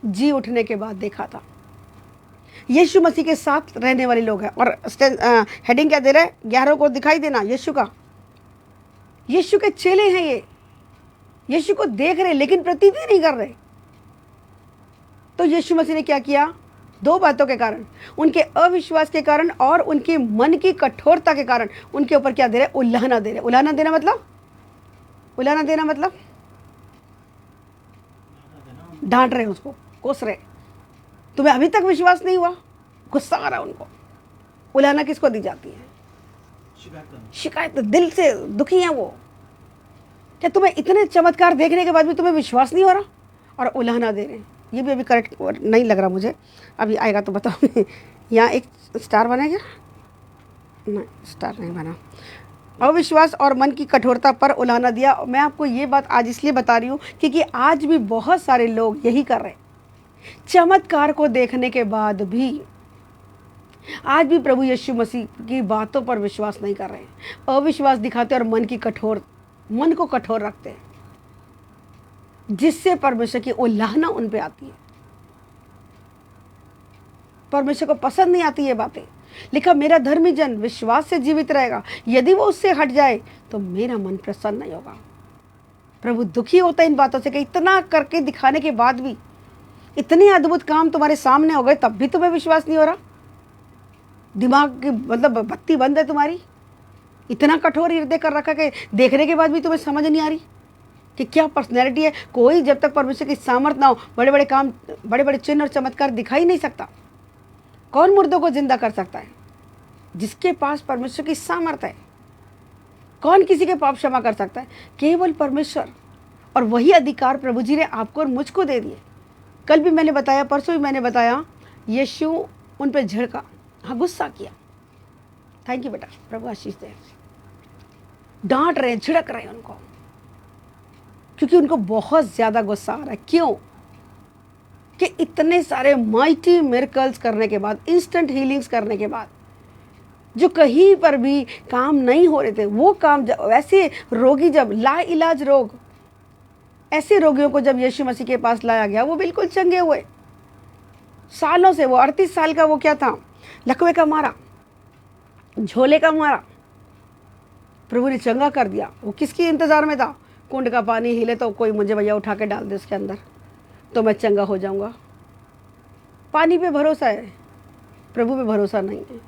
Speaker 1: जी उठने के बाद देखा था। यीशु मसीह के साथ रहने वाले लोग हैं। और हेडिंग क्या दे रहा है? 11 को दिखाई देना यीशु का, यीशु के चेले हैं ये, यीशु को देख रहे लेकिन प्रतीति नहीं कर रहे। तो यीशु मसीह ने क्या किया? 2 बातों के कारण, उनके अविश्वास के कारण और उनके मन की कठोरता के कारण उनके ऊपर क्या दे रहे? उल्लाहना दे रहे। उल्लाहना देना मतलब, उल्लाहना देना मतलब डांट रहे, उसको कोस रहे। तुम्हें अभी तक विश्वास नहीं हुआ? गुस्सा आ रहा है उनको। उल्लाहना किसको दी जाती है? शिकायत, दिल से दुखी है वो। क्या तुम्हें इतने चमत्कार देखने के बाद भी तुम्हें विश्वास नहीं हो रहा? और उल्लाहना दे रहे हैं। ये भी अभी करेक्ट नहीं लग रहा मुझे, अभी आएगा तो बताओ। यहाँ एक स्टार बना क्या? नहीं, स्टार नहीं बना। अविश्वास और मन की कठोरता पर उल्लाहना दिया। मैं आपको ये बात आज इसलिए बता रही हूँ क्योंकि आज भी बहुत सारे लोग यही कर रहे हैं। चमत्कार को देखने के बाद भी आज भी प्रभु यीशु मसीह की बातों पर विश्वास नहीं कर रहे हैं। अविश्वास दिखाते और मन को कठोर रखते हैं, जिससे परमेश्वर की उल्लाहना उन पे आती है। परमेश्वर को पसंद नहीं आती ये बातें। लिखा, मेरा धर्मी जन विश्वास से जीवित रहेगा, यदि वो उससे हट जाए तो मेरा मन प्रसन्न नहीं होगा। प्रभु दुखी होता है इन बातों से कि इतना करके दिखाने के बाद भी, इतने अद्भुत काम तुम्हारे सामने हो गए तब भी तुम्हें विश्वास नहीं हो रहा। दिमाग की मतलब बत्ती बंद है तुम्हारी। इतना कठोर हृदय कर रखा कि देखने के बाद भी तुम्हें समझ नहीं आ रही कि क्या पर्सनैलिटी है। कोई जब तक परमेश्वर की सामर्थ ना हो, बड़े बड़े काम, बड़े बड़े चिन्ह और चमत्कार दिखाई नहीं सकता। कौन मुर्दों को जिंदा कर सकता है? जिसके पास परमेश्वर की सामर्थ है। कौन किसी के पाप क्षमा कर सकता है? केवल परमेश्वर। और वही अधिकार प्रभु जी ने आपको और मुझको दे दिए। कल भी मैंने बताया, परसों भी मैंने बताया, यीशु उन पर झड़का, हाँ गुस्सा किया। थैंक यू बेटा, प्रभु आशीष दे। डांट रहे, झिड़क रहे उनको, क्योंकि उनको बहुत ज्यादा गुस्सा आ रहा है। क्यों? कि इतने सारे माइटी मिरेकल्स करने के बाद, इंस्टेंट हीलिंग्स करने के बाद, जो कहीं पर भी काम नहीं हो रहे थे, वो काम वैसे रोगी जब लाइलाज रोग, ऐसे रोगियों को जब यीशु मसीह के पास लाया गया, वो बिल्कुल चंगे हुए। सालों से वो 38 साल का वो क्या था, लकवे का मारा, झोले का मारा, प्रभु ने चंगा कर दिया। वो किसकी इंतजार में था? कुंड का पानी हिले तो कोई मुझे भैया उठा के डाल दे उसके अंदर तो मैं चंगा हो जाऊंगा। पानी पे भरोसा है, प्रभु पे भरोसा नहीं है।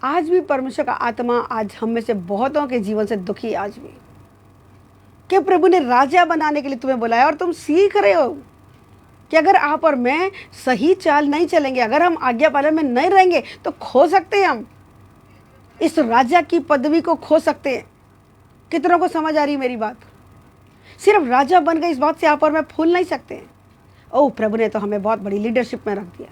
Speaker 1: आज भी परमेश्वर का आत्मा आज हम में से बहुतों के जीवन से दुखी, आज भी कि प्रभु ने राजा बनाने के लिए तुम्हें बुलाया और तुम सीख रहे हो कि अगर आप और मैं सही चाल नहीं चलेंगे, अगर हम आज्ञा पालन में नहीं रहेंगे तो खो सकते हैं, हम इस राजा की पदवी को खो सकते हैं। कितनों को समझ आ रही मेरी बात? सिर्फ राजा बन गए इस बात से आप और मैं फूल नहीं सकते। ओह, प्रभु ने तो हमें बहुत बड़ी लीडरशिप में रख दिया,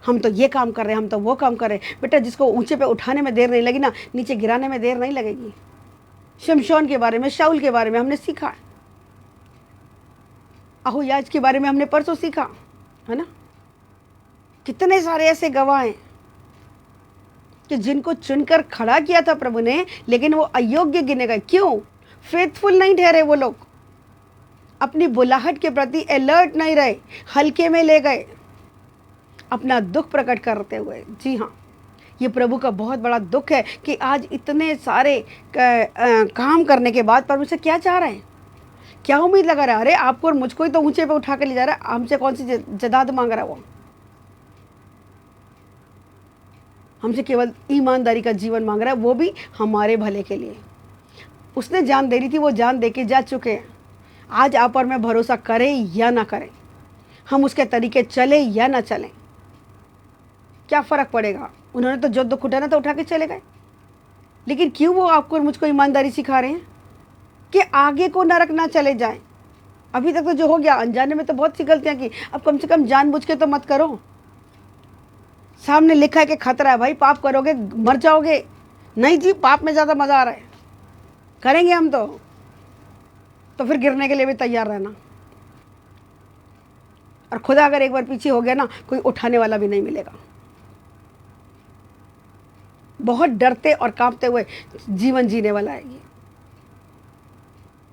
Speaker 1: हम तो ये काम कर रहे हैं, हम तो वो काम कर रहे हैं। बेटा, जिसको ऊंचे पे उठाने में देर नहीं लगी ना, नीचे गिराने में देर नहीं लगेगी। शमशोन के बारे में, शाऊल के बारे में हमने सीखा, अहोयाज के बारे में हमने परसों सीखा, है ना। कितने सारे ऐसे गवाह हैं कि जिनको चुनकर खड़ा किया था प्रभु ने, लेकिन वो अयोग्य गिने गए। क्यों? फेथफुल नहीं ठहरे वो लोग, अपनी बुलाहट के प्रति अलर्ट नहीं रहे, हल्के में ले गए अपना दुख प्रकट करते हुए। जी हाँ, ये प्रभु का बहुत बड़ा दुख है कि आज इतने सारे काम करने के बाद परमेश्वर क्या चाह रहे हैं, क्या उम्मीद लगा रहा है? अरे आपको और मुझको ही तो ऊंचे पे उठा के ले जा रहा है, हमसे कौन सी जदाद मांग रहा है? वो हमसे केवल ईमानदारी का जीवन मांग रहा है, वो भी हमारे भले के लिए। उसने जान दे रही थी, वो जान दे के जा चुके हैं। आज आप और मैं भरोसा करें या ना करें, हम उसके तरीके चले या ना चलें, क्या फ़र्क पड़ेगा? उन्होंने तो जो दुख उठाना था उठा के चले गए। लेकिन क्यों वो आपको और मुझको ईमानदारी सिखा रहे हैं कि आगे को नरक ना चले जाएं। अभी तक तो जो हो गया, अनजाने में तो बहुत सी गलतियां की, अब कम से कम जानबूझ के तो मत करो। सामने लिखा है कि खतरा है भाई, पाप करोगे मर जाओगे। नहीं जी, पाप में ज़्यादा मज़ा आ रहा है, करेंगे हम तो फिर गिरने के लिए भी तैयार रहना। और खुदा अगर एक बार पीछे हो गया ना, कोई उठाने वाला भी नहीं मिलेगा। बहुत डरते और कांपते हुए जीवन जीने वाला है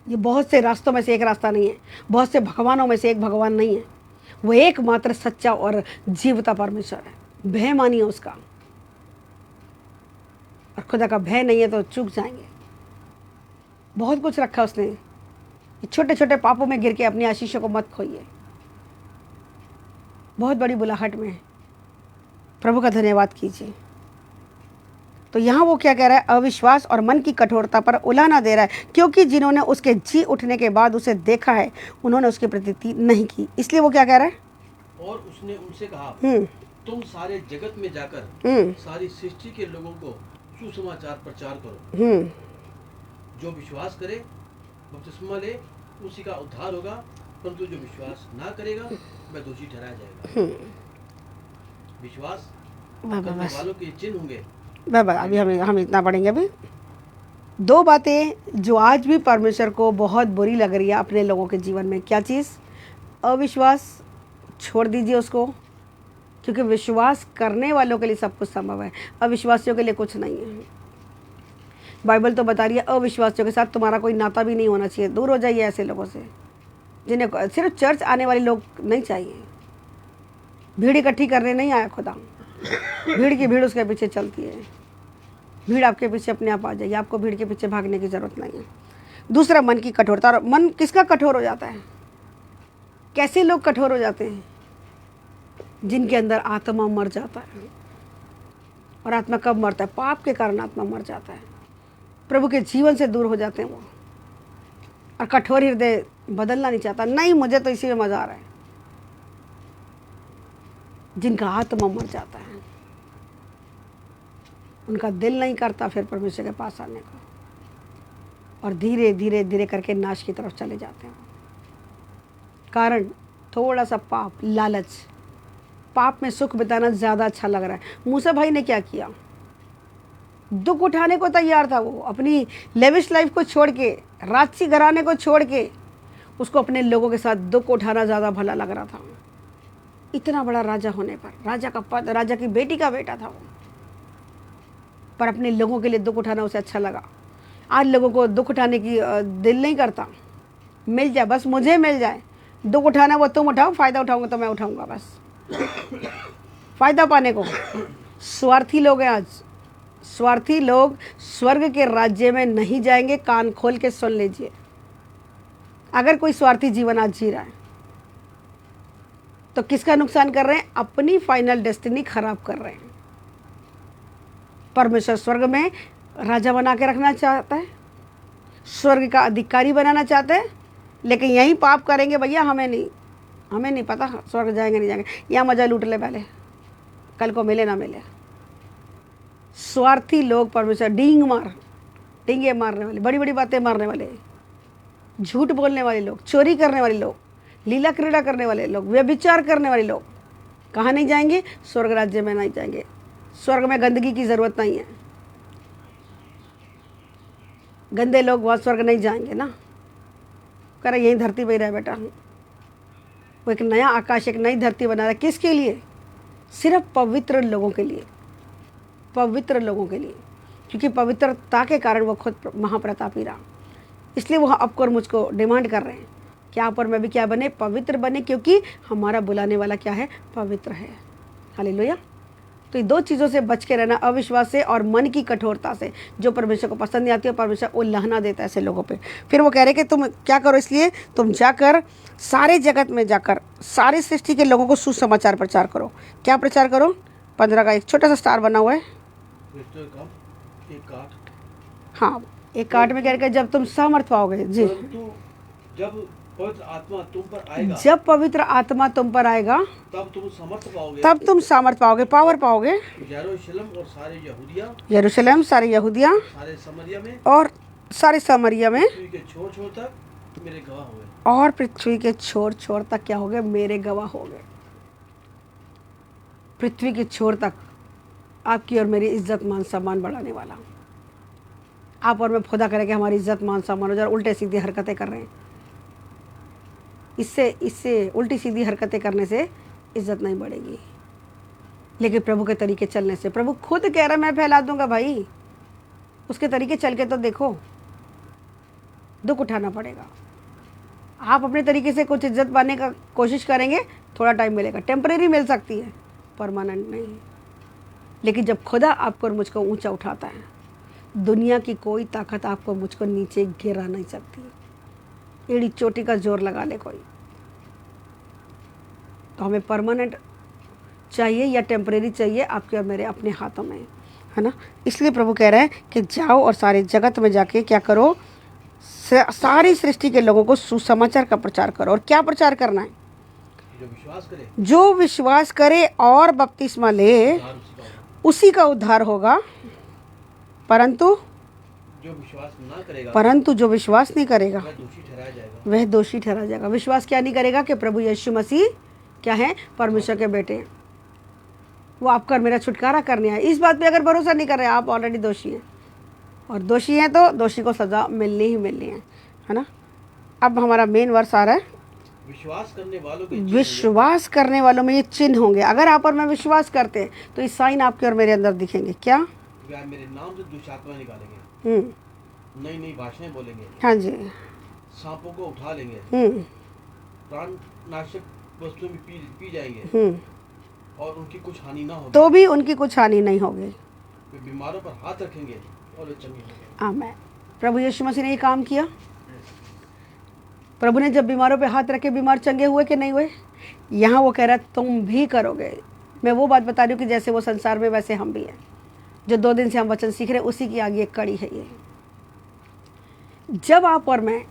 Speaker 1: ये बहुत से रास्तों में से एक रास्ता नहीं है, बहुत से भगवानों में से एक भगवान नहीं है। वो एकमात्र सच्चा और जीवता परमेश्वर है। भय मानिए उसका, और खुदा का भय नहीं है तो चूक जाएंगे। बहुत कुछ रखा उसने, छोटे छोटे पापों में गिर के अपनी आशीषों को मत खोइए। बहुत बड़ी बुलाहट में है, प्रभु का धन्यवाद कीजिए। तो यहाँ वो क्या कह रहा है? अविश्वास और मन की कठोरता पर उलाहना दे रहा है, क्योंकि जिन्होंने उसके जी उठने के बाद उसे देखा है, उन्होंने उसकी प्रतीति नहीं की। इसलिए वो क्या कह रहा है?
Speaker 2: और उसने उनसे कहा, तुम सारे जगत में जाकर सारी सृष्टि के लोगों को सुसमाचार प्रचार करो। जो विश्वास करे बपतिस्मा ले, उसी का उद्धार होगा, परंतु जो विश्वास ना करेगा वह दोषी ठहराया जाएगा। विश्वास करने वालों के चिन्ह होंगे।
Speaker 1: अभी हम इतना पढ़ेंगे। अभी दो बातें जो आज भी परमेश्वर को बहुत बुरी लग रही है अपने लोगों के जीवन में। क्या चीज़? अविश्वास। छोड़ दीजिए उसको, क्योंकि विश्वास करने वालों के लिए सब कुछ संभव है, अविश्वासियों के लिए कुछ नहीं है। बाइबल तो बता रही है अविश्वासियों के साथ तुम्हारा कोई नाता भी नहीं होना चाहिए। दूर हो जाइए ऐसे लोगों से, जिन्हें सिर्फ चर्च आने वाले लोग नहीं चाहिए। भीड़ इकट्ठी करने नहीं आया खुदा, भीड़ की भीड़ उसके पीछे चलती है। भीड़ आपके पीछे अपने आप आ जाएगी, आपको भीड़ के पीछे भागने की ज़रूरत नहीं है। दूसरा, मन की कठोरता। और मन किसका कठोर हो जाता है? कैसे लोग कठोर हो जाते हैं? जिनके अंदर आत्मा मर जाता है। और आत्मा कब मरता है? पाप के कारण आत्मा मर जाता है, प्रभु के जीवन से दूर हो जाते हैं वो। और कठोर हृदय बदलना नहीं चाहता, नहीं मुझे तो इसी में मज़ा आ रहा है। जिनका आत्मा मर जाता है, उनका दिल नहीं करता फिर परमेश्वर के पास आने का, और धीरे धीरे धीरे करके नाश की तरफ चले जाते हैं। कारण थोड़ा सा पाप, लालच। पाप में सुख बिताना ज़्यादा अच्छा लग रहा है। मूसा भाई ने क्या किया? दुख उठाने को तैयार था वो, अपनी लेविश लाइफ को छोड़ के, राजसी घराने को छोड़ के, उसको अपने लोगों के साथ दुख उठाना ज़्यादा भला लग रहा था। इतना बड़ा राजा होने पर, राजा का पद, राजा की बेटी का बेटा था वो, पर अपने लोगों के लिए दुख उठाना उसे अच्छा लगा। आज लोगों को दुख उठाने की दिल नहीं करता, मिल जाए बस, मुझे मिल जाए। दुख उठाना वो तुम उठाओ, फ़ायदा उठाऊंगा तो मैं उठाऊंगा बस, फ़ायदा पाने को। स्वार्थी लोग हैं आज, स्वार्थी लोग स्वर्ग के राज्य में नहीं जाएंगे। कान खोल के सुन लीजिए, अगर कोई स्वार्थी जीवन आज जी रहा है तो किसका नुकसान कर रहे हैं? अपनी फाइनल डेस्टिनी खराब कर रहे हैं। परमेश्वर स्वर्ग में राजा बना के रखना चाहता है, स्वर्ग का अधिकारी बनाना चाहते हैं, लेकिन यहीं पाप करेंगे भैया। हमें नहीं पता स्वर्ग जाएंगे नहीं जाएंगे, यहाँ मजा लूट ले पहले, कल को मिले ना मिले। स्वार्थी लोग परमेश्वर डींगे मारने वाले, बड़ी बड़ी बातें मारने वाले, झूठ बोलने वाले लोग, चोरी करने वाले लोग, लीला क्रीड़ा करने वाले लोग, व्यभिचार करने वाले लोग कहाँ नहीं जाएंगे? स्वर्ग राज्य में नहीं जाएंगे। स्वर्ग में गंदगी की ज़रूरत नहीं है, गंदे लोग वहाँ स्वर्ग नहीं जाएंगे ना। कह रहा यही धरती पे ही रहे बेटा। वो एक नया आकाश, एक नई धरती बना रहा है। किसके लिए? सिर्फ पवित्र लोगों के लिए, पवित्र लोगों के लिए, क्योंकि पवित्रता के कारण वो खुद महाप्रतापी रहा। इसलिए वो आपको और मुझको डिमांड कर रहे हैं कि आप और मैं भी क्या बने? पवित्र बने, क्योंकि हमारा बुलाने वाला क्या है? पवित्र है। हालेलुया। तो ये दो चीज़ों से बच के रहना, अविश्वास से और मन की कठोरता से, जो परमेश्वर को पसंद नहीं आती है। परमेश्वर उल्लाहना देता है ऐसे लोगों पे। फिर वो कह रहे कि तुम क्या करो, इसलिए तुम जाकर सारे जगत में जाकर सारी सृष्टि के लोगों को सुसमाचार प्रचार करो। क्या प्रचार करो? 15 का एक छोटा सा स्टार बना हुआ है। हाँ, एक कार्ड में कह रहे जब तुम सामर्थ पाओगे। जी,
Speaker 2: जब पवित्र आत्मा तुम पर आएगा,
Speaker 1: जब पवित्र आत्मा तुम पर आएगा
Speaker 2: तब तुम समर्थ पाओगे,
Speaker 1: तब तुम सामर्थ पाओगे, पावर पाओगे।
Speaker 2: यरूशलेम और सारे यहूदिया,
Speaker 1: यरूशलेम सारे यहूदिया
Speaker 2: सारे समरिया में
Speaker 1: और सारे समरिया में,
Speaker 2: पृथ्वी के छोर छोर तक मेरे गवाह होंगे।
Speaker 1: और पृथ्वी के छोर छोर तक क्या होगे? मेरे गवाह होंगे। पृथ्वी के छोर तक आपकी और मेरी इज्जत मान सम्मान बढ़ाने वाला। आप और मैं खुदा करें कि हमारी इज्जत मान सम्मान हो जाए। उल्टे सीधी हरकतें कर रहे हैं, इससे उल्टी सीधी हरकतें करने से इज्जत नहीं बढ़ेगी, लेकिन प्रभु के तरीके चलने से। प्रभु खुद कह रहा है मैं फैला दूंगा भाई, उसके तरीके चल के तो देखो। दुख उठाना पड़ेगा। आप अपने तरीके से कुछ इज्जत पाने का कोशिश करेंगे, थोड़ा टाइम मिलेगा, टेम्परेरी मिल सकती है, परमानेंट नहीं। लेकिन जब खुदा आपको और मुझको ऊंचा उठाता है, दुनिया की कोई ताकत आपको मुझको नीचे गिरा नहीं सकती। एड़ी चोटी का जोर लगा ले कोई। तो हमें परमानेंट चाहिए या टेम्परेरी चाहिए, आपके और मेरे अपने हाथों में है ना। इसलिए प्रभु कह रहे हैं कि जाओ और सारे जगत में जाके क्या करो? सारी सृष्टि के लोगों को सुसमाचार का प्रचार करो। और क्या प्रचार करना है? जो विश्वास करे और बपतिस्मा ले, उसी का उद्धार होगा। परंतु जो विश्वास नहीं करेगा वह दोषी ठहरा जाएगा। विश्वास क्या नहीं करेगा? कि प्रभु यीशु मसीह क्या है? परमेश्वर के बेटे हैं। वो आपका और मेरा छुटकारा करने आए। इस बात पे अगर भरोसा नहीं कर रहे, आप ऑलरेडी दोषी हैं, और दोषी हैं तो दोषी को सजा मिलनी ही मिलनी है ना। अब हमारा मेन वर्स आ रहा है, विश्वास करने वालों में ये चिन्ह होंगे। अगर आप और मैं विश्वास करते हैं तो ये साइन आपके और मेरे अंदर दिखेंगे। क्या?
Speaker 2: मेरे नाम से दुष्ट आत्मा निकालेंगे, नई नई भाषाएं बोलेंगे, हाँ जी, सांपों को उठा लेंगे, प्राणनाशक वस्तुएं भी पी जाएंगे, और उनकी कुछ हानि ना होगी।
Speaker 1: तो भी उनकी कुछ हानि नहीं होगी।
Speaker 2: वे बीमारों पर हाथ रखेंगे और वे चंगे होंगे।
Speaker 1: आमीन। प्रभु यीशु मसीह ने ये काम किया। प्रभु ने जब बीमारों पे हाथ रखे, बीमार चंगे हुए कि नहीं हुए? यहाँ वो कह रहा है तुम भी करोगे। मैं वो बात बता रही हूँ कि जैसे वो संसार में वैसे हम भी हैं। जो 2 दिन से हम वचन सीख रहे हैं, उसी की आगे एक कड़ी है ये। जब आप और मैं,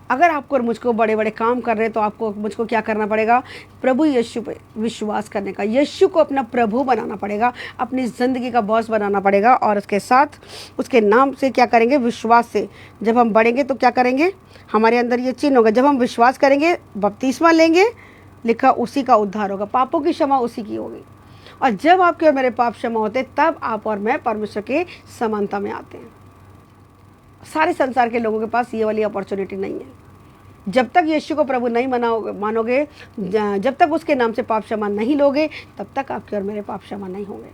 Speaker 1: अगर आपको और मुझको बड़े बड़े काम कर रहे हैं, तो आपको मुझको क्या करना पड़ेगा? प्रभु यीशु पे विश्वास करने का, यीशु को अपना प्रभु बनाना पड़ेगा, अपनी ज़िंदगी का बॉस बनाना पड़ेगा। और उसके साथ उसके नाम से क्या करेंगे? विश्वास से जब हम बढ़ेंगे तो क्या करेंगे? हमारे अंदर ये चिन्ह होगा। जब हम विश्वास करेंगे, बपतिस्मा लेंगे, लिखा उसी का उद्धार होगा, पापों की क्षमा उसी की होगी। और जब आपके और मेरे पाप क्षमा होते, तब आप और मैं परमेश्वर के समानता में आते हैं। सारे संसार के लोगों के पास ये वाली अपॉर्चुनिटी नहीं है। जब तक यीशु को प्रभु नहीं मानोगे, जब तक उसके नाम से पाप क्षमा नहीं लोगे, तब तक आपके और मेरे पाप क्षमा नहीं होंगे,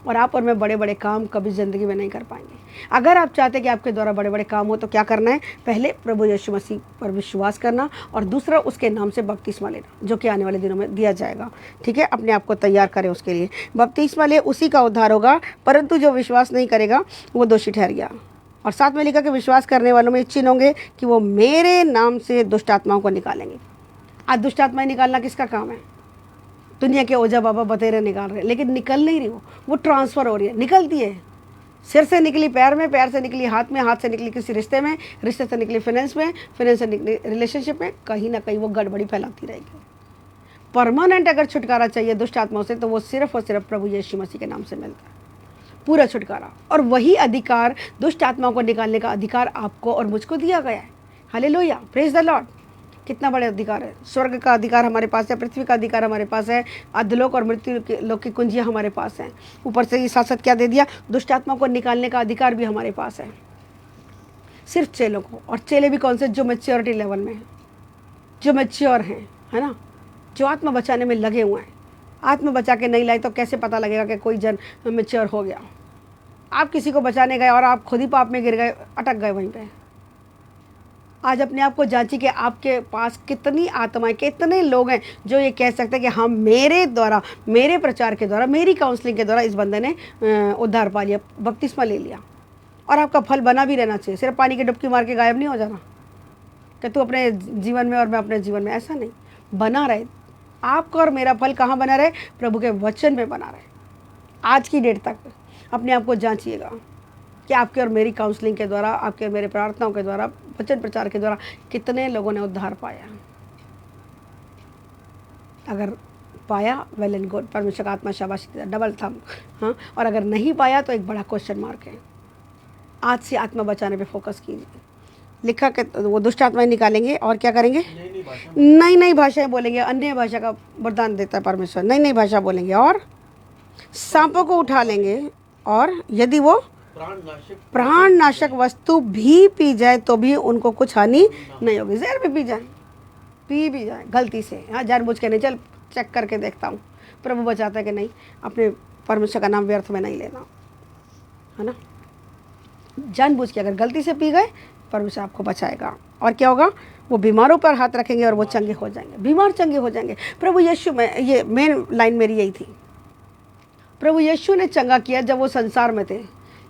Speaker 1: और आप और मैं बड़े बड़े काम कभी ज़िंदगी में नहीं कर पाएंगे। अगर आप चाहते कि आपके द्वारा बड़े बड़े काम हो तो क्या करना है? पहले प्रभु यीशु मसीह पर विश्वास करना, और दूसरा उसके नाम से बपतिस्मा लेना, जो कि आने वाले दिनों में दिया जाएगा। ठीक है, अपने आप को तैयार करें उसके लिए। बपतिस्मा ले, उसी का उद्धार होगा, परंतु जो विश्वास नहीं करेगा वो दोषी ठहर गया। और साथ में लिखा कि विश्वास करने वालों में चिन्ह होंगे कि वो मेरे नाम से दुष्ट आत्माओं को निकालेंगे। आज दुष्ट आत्माएं निकालना किसका काम है? दुनिया के ओझा बाबा बतेरे निकाल रहे हैं, लेकिन निकल नहीं रही, वो ट्रांसफ़र हो रही है, निकलती है। सिर से निकली पैर में, पैर से निकली हाथ में, हाथ से निकली किसी रिश्ते में, रिश्ते से निकली फाइनेंस में, फाइनेंस से निकली रिलेशनशिप में, कहीं ना कहीं वो गड़बड़ी फैलाती रहेगी। परमानेंट अगर छुटकारा चाहिए दुष्ट आत्माओं से, तो वो सिर्फ और सिर्फ प्रभु यीशु मसीह के नाम से मिलता है, पूरा छुटकारा। और वही अधिकार, दुष्ट आत्माओं को निकालने का अधिकार आपको और मुझको दिया गया है। Hallelujah, praise the Lord. कितना बड़े अधिकार है! स्वर्ग का अधिकार हमारे पास है, पृथ्वी का अधिकार हमारे पास है, अधलोक और मृत्यु के लोक की कुंजियाँ हमारे पास हैं। ऊपर से ये साथ साथ क्या दे दिया? दुष्ट आत्मा को निकालने का अधिकार भी हमारे पास है, सिर्फ चेलों को। और चेले भी कौन से? जो मैच्योरिटी लेवल में हैं, जो मैच्योर हैं, है ना, जो आत्मा बचाने में लगे हुए हैं। आत्मा बचा के नहीं लाए तो कैसे पता लगेगा कि कोई जन मैच्योर हो गया? आप किसी को बचाने गए और आप खुद ही पाप में गिर गए, अटक गए वहीं पे। आज अपने आप को जांचिए कि आपके पास कितनी आत्माएं, कितने लोग हैं जो ये कह सकते हैं कि हाँ, मेरे द्वारा, मेरे प्रचार के द्वारा, मेरी काउंसलिंग के द्वारा इस बंदे ने उद्धार पा लिया, बपतिस्मा ले लिया। और आपका फल बना भी रहना चाहिए, सिर्फ पानी की डुबकी मार के गायब नहीं हो जाना कि तू अपने जीवन में और मैं अपने जीवन में, ऐसा नहीं। बना रहे, आपका और मेरा फल कहाँ बना रहे? प्रभु के वचन में बना रहे। आज की डेट तक अपने आप को जांचिएगा कि आपके और मेरी काउंसलिंग के द्वारा, आपके और मेरे प्रार्थनाओं के द्वारा, वचन प्रचार के द्वारा कितने लोगों ने उद्धार पाया। अगर पाया, वेल एंड गुड, परमेश्वर का आत्मा शाबाशी, डबल थंब। हाँ, और अगर नहीं पाया तो एक बड़ा क्वेश्चन मार्क है। आज से आत्मा बचाने पे फोकस कीजिए। लिखा कि वो दुष्ट आत्माएं निकालेंगे और क्या करेंगे? नई नई भाषाएं बोलेंगे, अन्य भाषा का वरदान देता है परमेश्वर, नई नई भाषा बोलेंगे, और सांपों को उठा लेंगे, और यदि वो प्राणनाशक वस्तु भी पी जाए तो भी उनको कुछ हानि नहीं होगी। जहर भी पी भी जाए गलती से, हाँ, जानबूझ के नहीं, चल चेक करके देखता हूँ प्रभु बचाता है कि नहीं, अपने परमेश्वर का नाम व्यर्थ में नहीं लेना, है ना। जानबूझ के अगर गलती से पी गए, परमेश्वर आपको बचाएगा। और क्या होगा? वो बीमारों पर हाथ रखेंगे और वो चंगे हो जाएंगे, बीमार चंगे हो जाएंगे। प्रभु यीशु में, ये मेन लाइन मेरी यही थी, प्रभु यीशु ने चंगा किया जब वो संसार में थे।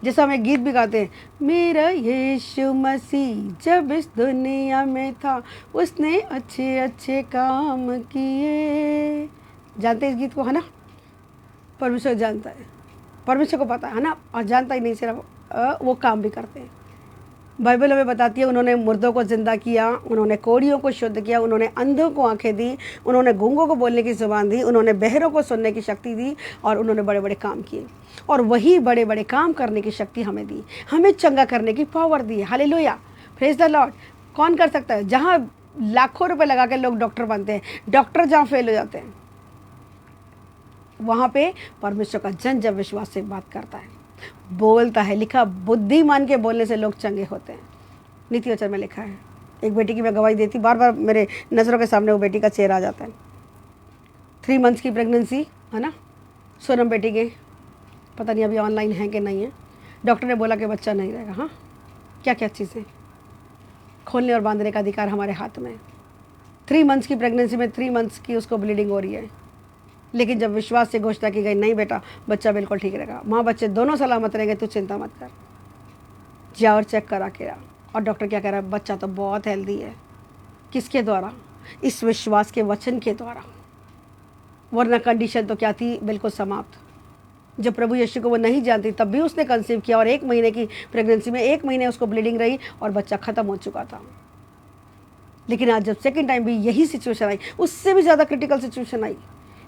Speaker 1: जैसा हमें गीत भी गाते हैं, मेरा यीशु मसीह जब इस दुनिया में था, उसने अच्छे अच्छे काम किए। जानते इस गीत को, है ना? परमेश्वर जानता है, परमेश्वर को पता है ना, और जानता ही नहीं, सिर्फ वो काम भी करते हैं। बाइबल हमें बताती है, उन्होंने मुर्दों को जिंदा किया, उन्होंने कोढ़ियों को शुद्ध किया, उन्होंने अंधों को आंखें दी, उन्होंने गूंगों को बोलने की जुबान दी, उन्होंने बहरों को सुनने की शक्ति दी, और उन्होंने बड़े बड़े काम किए। और वही बड़े बड़े काम करने की शक्ति हमें दी, हमें चंगा करने की power the. Hallelujah, praise the Lord. कौन कर सकता है? जहाँ लाखों रुपए लगा के लोग डॉक्टर बनते हैं, डॉक्टर जहाँ फेल हो जाते हैं, वहाँ पे परमेश्वर का जन जब विश्वास से बात करता है, बोलता है, लिखा, बुद्धिमान के बोलने से लोग चंगे होते हैं। नीति वचन में लिखा है। एक बेटी की मैं गवाही देती, बार बार मेरे नज़रों के सामने वो बेटी का चेहरा आ जाता है। 3 मंथ्स की प्रेगनेंसी, है ना, सोनम बेटी के, पता नहीं अभी ऑनलाइन है कि नहीं है। डॉक्टर ने बोला कि बच्चा नहीं रहेगा। हाँ, क्या क्या चीज़ें, खोलने और बांधने का अधिकार हमारे हाथ में। 3 मंथ्स की प्रेगनेंसी में 3 मंथ्स की उसको ब्लीडिंग हो रही है, लेकिन जब विश्वास से घोषणा की गई, नहीं बेटा, बच्चा बिल्कुल ठीक रहेगा, माँ बच्चे दोनों सलामत रहेंगे, तू चिंता मत कर, जा और चेक करा के आ। और डॉक्टर क्या कह रहा है? बच्चा तो बहुत हेल्दी है। किसके द्वारा? इस विश्वास के वचन के द्वारा। वरना कंडीशन तो क्या थी? बिल्कुल समाप्त। जब प्रभु यीशु को वो नहीं जानती, तब भी उसने कंसीव किया, और 1 महीने की प्रेगनेंसी में 1 महीने उसको ब्लीडिंग रही और बच्चा ख़त्म हो चुका था। लेकिन आज जब सेकेंड टाइम भी यही सिचुएशन आई, उससे भी ज़्यादा क्रिटिकल सिचुएशन आई,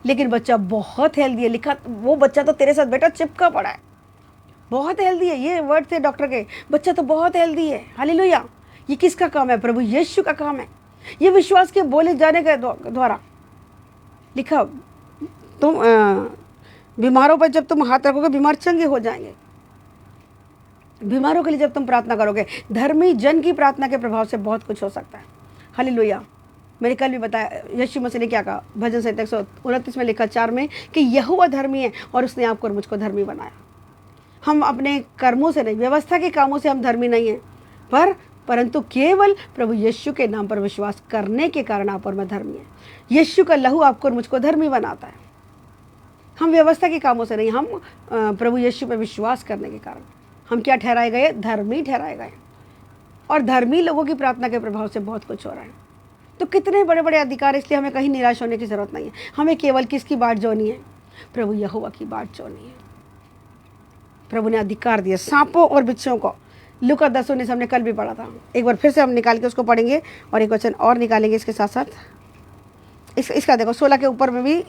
Speaker 1: लेकिन बच्चा बहुत हेल्दी है। लिखा, वो बच्चा तो तेरे साथ बेटा चिपका पड़ा है, बहुत हेल्दी है। ये वर्ड थे डॉक्टर के, बच्चा तो बहुत हेल्दी है। हालेलुया। ये किसका काम है? प्रभु यीशु का काम है। ये विश्वास के बोले जाने के द्वारा। लिखा, तुम बीमारों पर जब तुम हाथ रखोगे, बीमार चंगे हो जाएंगे। बीमारों के लिए जब तुम प्रार्थना करोगे, धर्मी जन की प्रार्थना के प्रभाव से बहुत कुछ हो सकता है। हालेलुया। मैंने कल भी बताया यीशु मसीह ने क्या कहा, भजन संहिता 129 में लिखा 4 में कि यहोवा धर्मी है और उसने आपको और मुझको धर्मी बनाया। हम अपने कर्मों से नहीं, व्यवस्था के कामों से हम धर्मी नहीं हैं, परंतु केवल प्रभु यीशु के नाम पर विश्वास करने के कारण आप और मैं धर्मी है। यीशु का लहू आपको और मुझको धर्मी बनाता है। हम व्यवस्था के कामों से नहीं, हम प्रभु यीशु पर विश्वास करने के कारण हम क्या ठहराए गए, धर्मी ठहराए गए। और धर्मी लोगों की प्रार्थना के प्रभाव से बहुत कुछ हो रहा है। तो कितने बड़े बड़े अधिकार, इसलिए हमें कहीं निराश होने की जरूरत नहीं है। हमें केवल किसकी बाट जोनी है, प्रभु यहोवा की बाट जोनी है। प्रभु ने अधिकार दिया सांपों और बिच्छुओं को। लूका 10:19 हमने कल भी पढ़ा था, एक बार फिर से हम निकाल के उसको पढ़ेंगे और एक वचन और निकालेंगे इसके साथ साथ। इसका देखो 16 के ऊपर में भी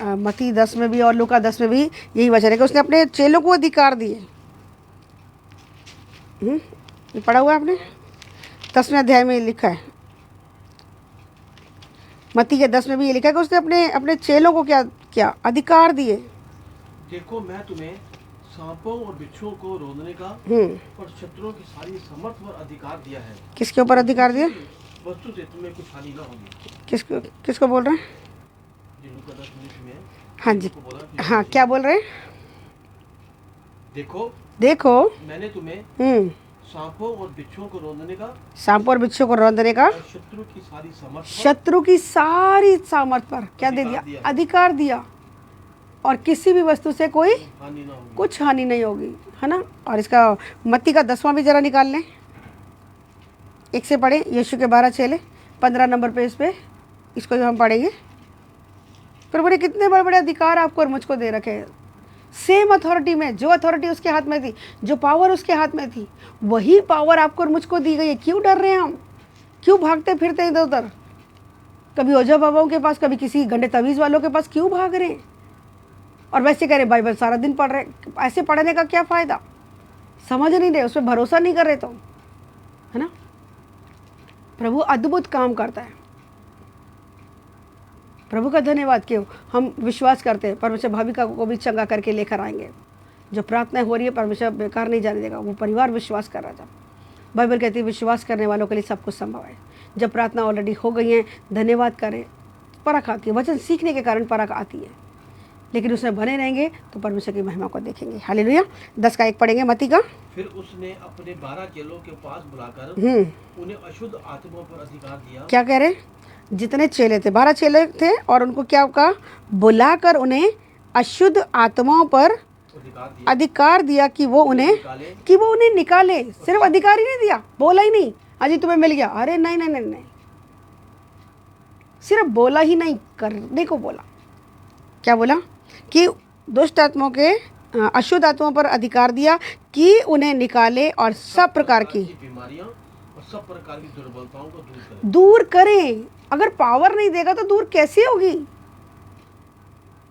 Speaker 1: मत्ती 10 में भी और लूका 10 में भी यही वचन है कि उसने अपने चेलों को अधिकार दिए। ये पढ़ा हुआ है आपने, 10वें अध्याय में लिखा है। मत्ती के 10 में भी ये लिखा है कि उसने अपने अपने चेलों को क्या अधिकार दिए।
Speaker 2: देखो मैं तुम्हें सांपों और बिच्छुओं को रोकने का और शत्रुओं की सारी समर्थ और अधिकार दिया है।
Speaker 1: किसके ऊपर अधिकार दिया?
Speaker 2: वस्तु से तुम्हें कुछ हानि न होगी।
Speaker 1: किसको बोल रहे हैं?
Speaker 2: लूका 10:19 में
Speaker 1: हाँ जी, हाँ क्या बोल रहे हैं? देखो
Speaker 2: मैंने तुम्हें सांपों और बिच्छुओं को रोकने का,
Speaker 1: सांपों और बिच्छुओं को रोकने का, शत्रु की सारी सामर्थ पर क्या दे दिया? अधिकार दिया। और किसी भी वस्तु से कोई कुछ हानि नहीं होगी, है ना। और इसका मत्ती का 10वां भी जरा निकाल लें, एक से पढ़े। यीशु के 12 चेले 15 नंबर पे इस पे इसको जो हम पढ़ेंगे। प्रभु ने कितने बड़े बड़े अधिकार आपको और मुझको दे रखे हैं। सेम अथॉरिटी में, जो अथॉरिटी उसके हाथ में थी, जो पावर उसके हाथ में थी, वही पावर आपको और मुझको दी गई है। क्यों डर रहे हैं हम? क्यों भागते फिरते हैं इधर उधर? कभी ओझा बाबाओं के पास, कभी किसी गंडे तवीज़ वालों के पास क्यों भाग रहे हैं? और वैसे कह रहे बाइबल सारा दिन पढ़ रहे, ऐसे पढ़ने का क्या फ़ायदा? समझ नहीं रहे, उस पर भरोसा नहीं कर रहे तो, है ना। प्रभु अद्भुत काम करता है। प्रभु का धन्यवाद। क्यों हम विश्वास करते हैं परमेश्वर भाविका को भी चंगा करके लेकर आएंगे। जो प्रार्थना हो रही है परमेश्वर बेकार नहीं जाने देगा। वो परिवार विश्वास कर रहा था। बाइबल कहती है विश्वास करने वालों के लिए सब कुछ संभव है। जब प्रार्थना ऑलरेडी हो गई है, धन्यवाद करें। परख आती है, वचन सीखने के कारण परख आती है, लेकिन उसमें बने रहेंगे तो परमेश्वर की महिमा को देखेंगे। हालेलुया। 10 का 1 पढ़ेंगे मत्ती का।
Speaker 2: फिर उसने अपने 12 चेलों के पास बुलाकर उन्हें अशुद्ध आत्माओं पर अधिकार दिया।
Speaker 1: क्या कह रहे? जितने चेले थे, 12 चेले थे, और उनको क्या कहा? बुलाकर उन्हें अशुद्ध आत्माओं पर अधिकार दिया कि वो उन्हें निकाले। सिर्फ अधिकार ही नहीं दिया, बोला ही नहीं अजी तुम्हें मिल गया। अरे नहीं नहीं नहीं नहीं, सिर्फ बोला ही नहीं, करने को बोला। क्या बोला? कि दुष्ट आत्माओं के, अशुद्ध आत्माओं पर अधिकार दिया कि उन्हें निकाले और सब प्रकार की
Speaker 2: बीमारियां और सब प्रकार की दुर्बलताओं को
Speaker 1: दूर करें। अगर पावर नहीं देगा तो दूर कैसे होगी?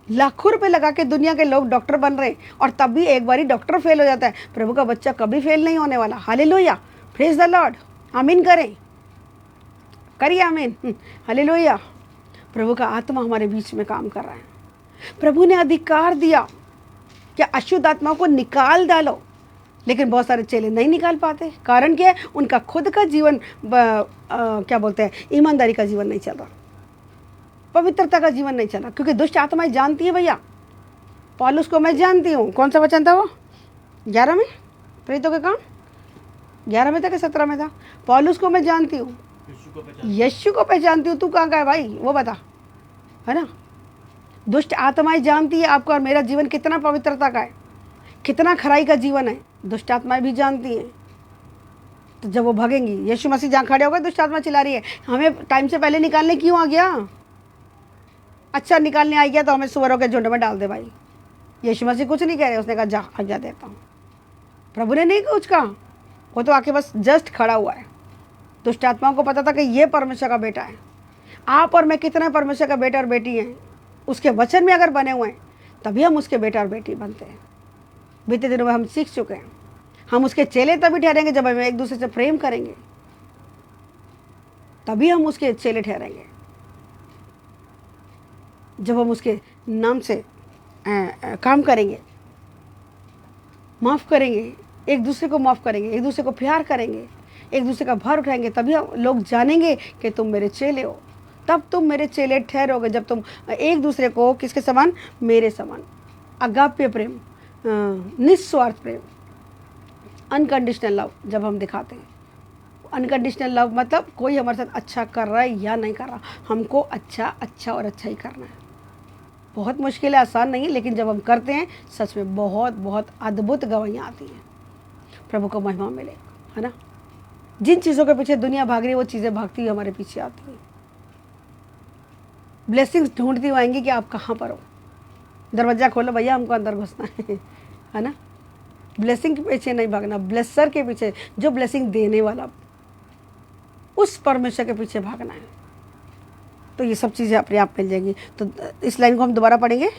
Speaker 1: लाखों रुपए लगा के दुनिया के लोग डॉक्टर बन रहे हैं और तब भी एक बारी डॉक्टर फेल हो जाता है। प्रभु का बच्चा कभी फेल नहीं होने वाला। Hallelujah, praise the Lord. आमीन करिए आमीन, हालेलुया। प्रभु का आत्मा हमारे बीच में काम कर रहा है। प्रभु ने अधिकार दिया कि अशुद्ध आत्माओं को निकाल डालो, लेकिन बहुत सारे चेले नहीं निकाल पाते। कारण क्या है? उनका खुद का जीवन क्या बोलते हैं, ईमानदारी का जीवन नहीं चल रहा, पवित्रता का जीवन नहीं चल रहा, क्योंकि दुष्ट आत्माएं जानती है। भैया पौलुस को मैं जानती हूँ। कौन सा वचन था वो? 11 में, प्रेरितों के काम 11 में था कि 17 में था? पौलुस को मैं जानती हूँ, यीशु को पहचानती हूँ। तू कहाँ का है भाई, वो बता, है ना। दुष्ट आत्माएं जानती है आपका और मेरा जीवन कितना पवित्रता का है, कितना खराई का जीवन है। दुष्ट आत्माएं भी जानती हैं। तो जब वो भागेंगी, यीशु मसीह जहाँ खड़े हो गए, दुष्ट आत्मा चिल्ला रही है हमें टाइम से पहले निकालने क्यों आ गया? अच्छा निकालने आ गया तो हमें सुअरों के झुंड में डाल दे भाई। यीशु मसीह कुछ नहीं कह रहे, उसने कहा जा आज्ञा देता हूँ। प्रभु ने नहीं कुछ कहा, वो तो आके बस जस्ट खड़ा हुआ है। दुष्ट आत्माओं को पता था कि ये परमेश्वर का बेटा है। आप और मैं कितना परमेश्वर का बेटा और बेटी हैं, उसके वचन में अगर बने हुए हैं तभी हम उसके बेटा और बेटी बनते हैं। बीते दिनों में हम सीख चुके हैं, हम उसके चेले तभी ठहरेंगे जब हम एक दूसरे से प्रेम करेंगे, तभी हम उसके चेले ठहरेंगे। जब हम उसके नाम से काम करेंगे, माफ़ करेंगे, एक दूसरे को माफ़ करेंगे, एक दूसरे को प्यार करेंगे, एक दूसरे का भार उठाएंगे, तभी लोग जानेंगे कि तुम मेरे चेले हो। तब तुम मेरे चेले ठहरोगे, जब तुम एक दूसरे को किसके समान, मेरे समान, अगाप्य प्रेम, निस्वार्थ प्रेम, अनकंडीशनल लव जब हम दिखाते हैं। अनकंडीशनल लव मतलब कोई हमारे साथ अच्छा कर रहा है या नहीं कर रहा, हमको अच्छा और अच्छा ही करना है। बहुत मुश्किल है, आसान नहीं है, लेकिन जब हम करते हैं सच में बहुत बहुत अद्भुत गवाहियाँ आती हैं। प्रभु को महिमा मिले, है ना। जिन चीज़ों के पीछे दुनिया भाग रही है वो चीज़ें भागती हुई हमारे पीछे आती हैं। ब्लेसिंग्स ढूंढती हुई आएंगी कि आप कहाँ पर हो। दरवाज़ा खोलो भैया, हमको अंदर घुसना है ना। ब्लेसिंग के पीछे नहीं भागना, ब्लेसर के पीछे, जो ब्लेसिंग देने वाला, उस परमेश्वर के पीछे भागना है। तो ये सब चीज़ें अपने आप मिल जाएंगी। तो इस लाइन को हम दोबारा पढ़ेंगे।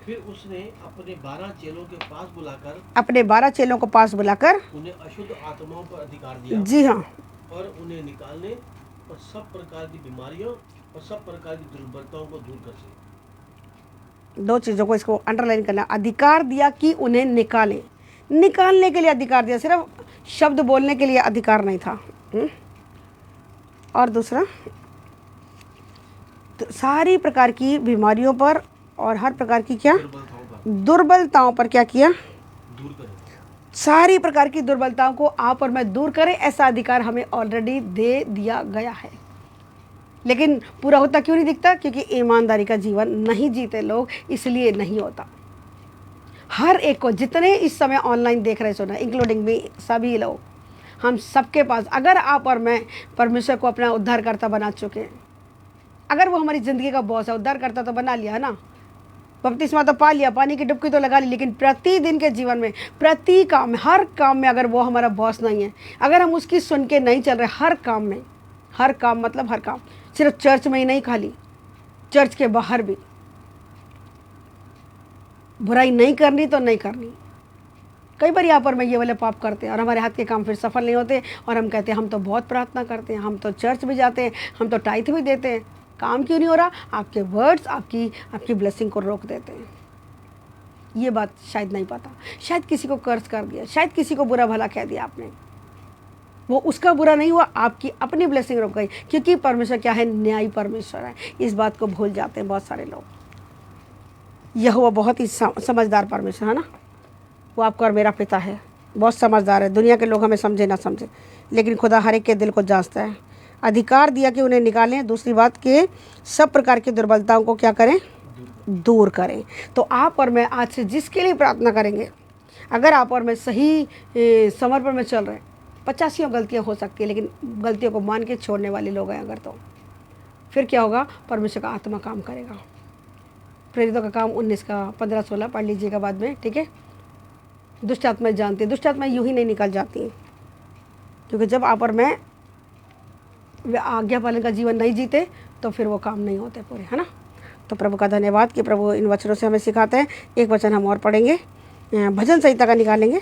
Speaker 2: फिर उसने अपने 12 चेलों के पास बुलाकर,
Speaker 1: अपने 12 चेलों को पास बुलाकर
Speaker 2: उन्हें अशुद्ध आत्माओं पर अधिकार दिया।
Speaker 1: जी हाँ,
Speaker 2: और उन्हें निकालने और सब प्रकार की बीमारियों और सब प्रकार की दुर्बलताओं को दूर कर सके।
Speaker 1: 2 चीज़ों को इसको अंडरलाइन करना। अधिकार दिया कि उन्हें निकालें, निकालने के लिए अधिकार दिया, सिर्फ शब्द बोलने के लिए अधिकार नहीं था। और दूसरा, तो सारी प्रकार की बीमारियों पर और हर प्रकार की क्या, दुर्बलताओं पर क्या किया,
Speaker 2: दूर करें।
Speaker 1: सारी प्रकार की दुर्बलताओं को आप और मैं दूर करें, ऐसा अधिकार हमें ऑलरेडी दे दिया गया है। लेकिन पूरा होता क्यों नहीं दिखता? क्योंकि ईमानदारी का जीवन नहीं जीते लोग, इसलिए नहीं होता। हर एक को, जितने इस समय ऑनलाइन देख रहे सुना, इंक्लूडिंग मी, सभी लोग, हम सबके पास, अगर आप और मैं परमेश्वर को अपना उद्धारकर्ता बना चुके हैं, अगर वो हमारी ज़िंदगी का बॉस है, उद्धारकर्ता तो बना लिया है ना, बपतिस्मा तो पा लिया, पानी की डुबकी तो लगा ली, लेकिन प्रतिदिन के जीवन में, प्रति काम में, हर काम में अगर वो हमारा बॉस नहीं है, अगर हम उसकी सुन के नहीं चल रहे, हर काम में, हर काम मतलब हर काम, सिर्फ चर्च में ही नहीं, खाली चर्च के बाहर भी, बुराई नहीं करनी तो नहीं करनी। कई बार यहाँ पर मैं ये वाले पाप करते हैं और हमारे हाथ के काम फिर सफल नहीं होते, और हम कहते हैं हम तो बहुत प्रार्थना करते हैं, हम तो चर्च भी जाते हैं, हम तो टाइथ भी देते हैं, काम क्यों नहीं हो रहा? आपके वर्ड्स आपकी ब्लेसिंग को रोक देते हैं। ये बात शायद नहीं पता, शायद किसी को कर्ज कर दिया, शायद किसी को बुरा भला कह दिया आपने, वो उसका बुरा नहीं हुआ, आपकी अपनी ब्लेसिंग रुक गई। क्योंकि परमेश्वर क्या है? न्यायी परमेश्वर है। इस बात को भूल जाते हैं बहुत सारे लोग। यहोवा बहुत ही समझदार परमेश्वर है ना, वो आपका और मेरा पिता है, बहुत समझदार है। दुनिया के लोग हमें समझे ना समझे, लेकिन खुदा हर एक के दिल को जांचता है। अधिकार दिया कि उन्हें निकालें। दूसरी बात कि सब प्रकार की दुर्बलताओं को क्या करें? दूर करें। तो आप और मैं आज से जिसके लिए प्रार्थना करेंगे, अगर आप और मैं सही समर्पण में चल रहे हैं, 85 गलतियाँ हो सकती है, लेकिन गलतियों को मान के छोड़ने वाले लोग हैं अगर, तो फिर क्या होगा? परमेश्वर का आत्मा काम करेगा। प्रेरितों का काम 19 का 15-16 पढ़ लीजिएगा बाद में, ठीक है। दुष्ट आत्माएं जानती हैं, दुष्ट आत्माएं यूं ही नहीं निकल जाती हैं, क्योंकि जब आप और मैं आज्ञा पालन का जीवन नहीं जीते तो फिर वो काम नहीं होते पूरे, है ना। तो प्रभु का धन्यवाद कि प्रभु इन वचनों से हमें सिखाते हैं। एक वचन हम और पढ़ेंगे, भजन संहिता का निकालेंगे।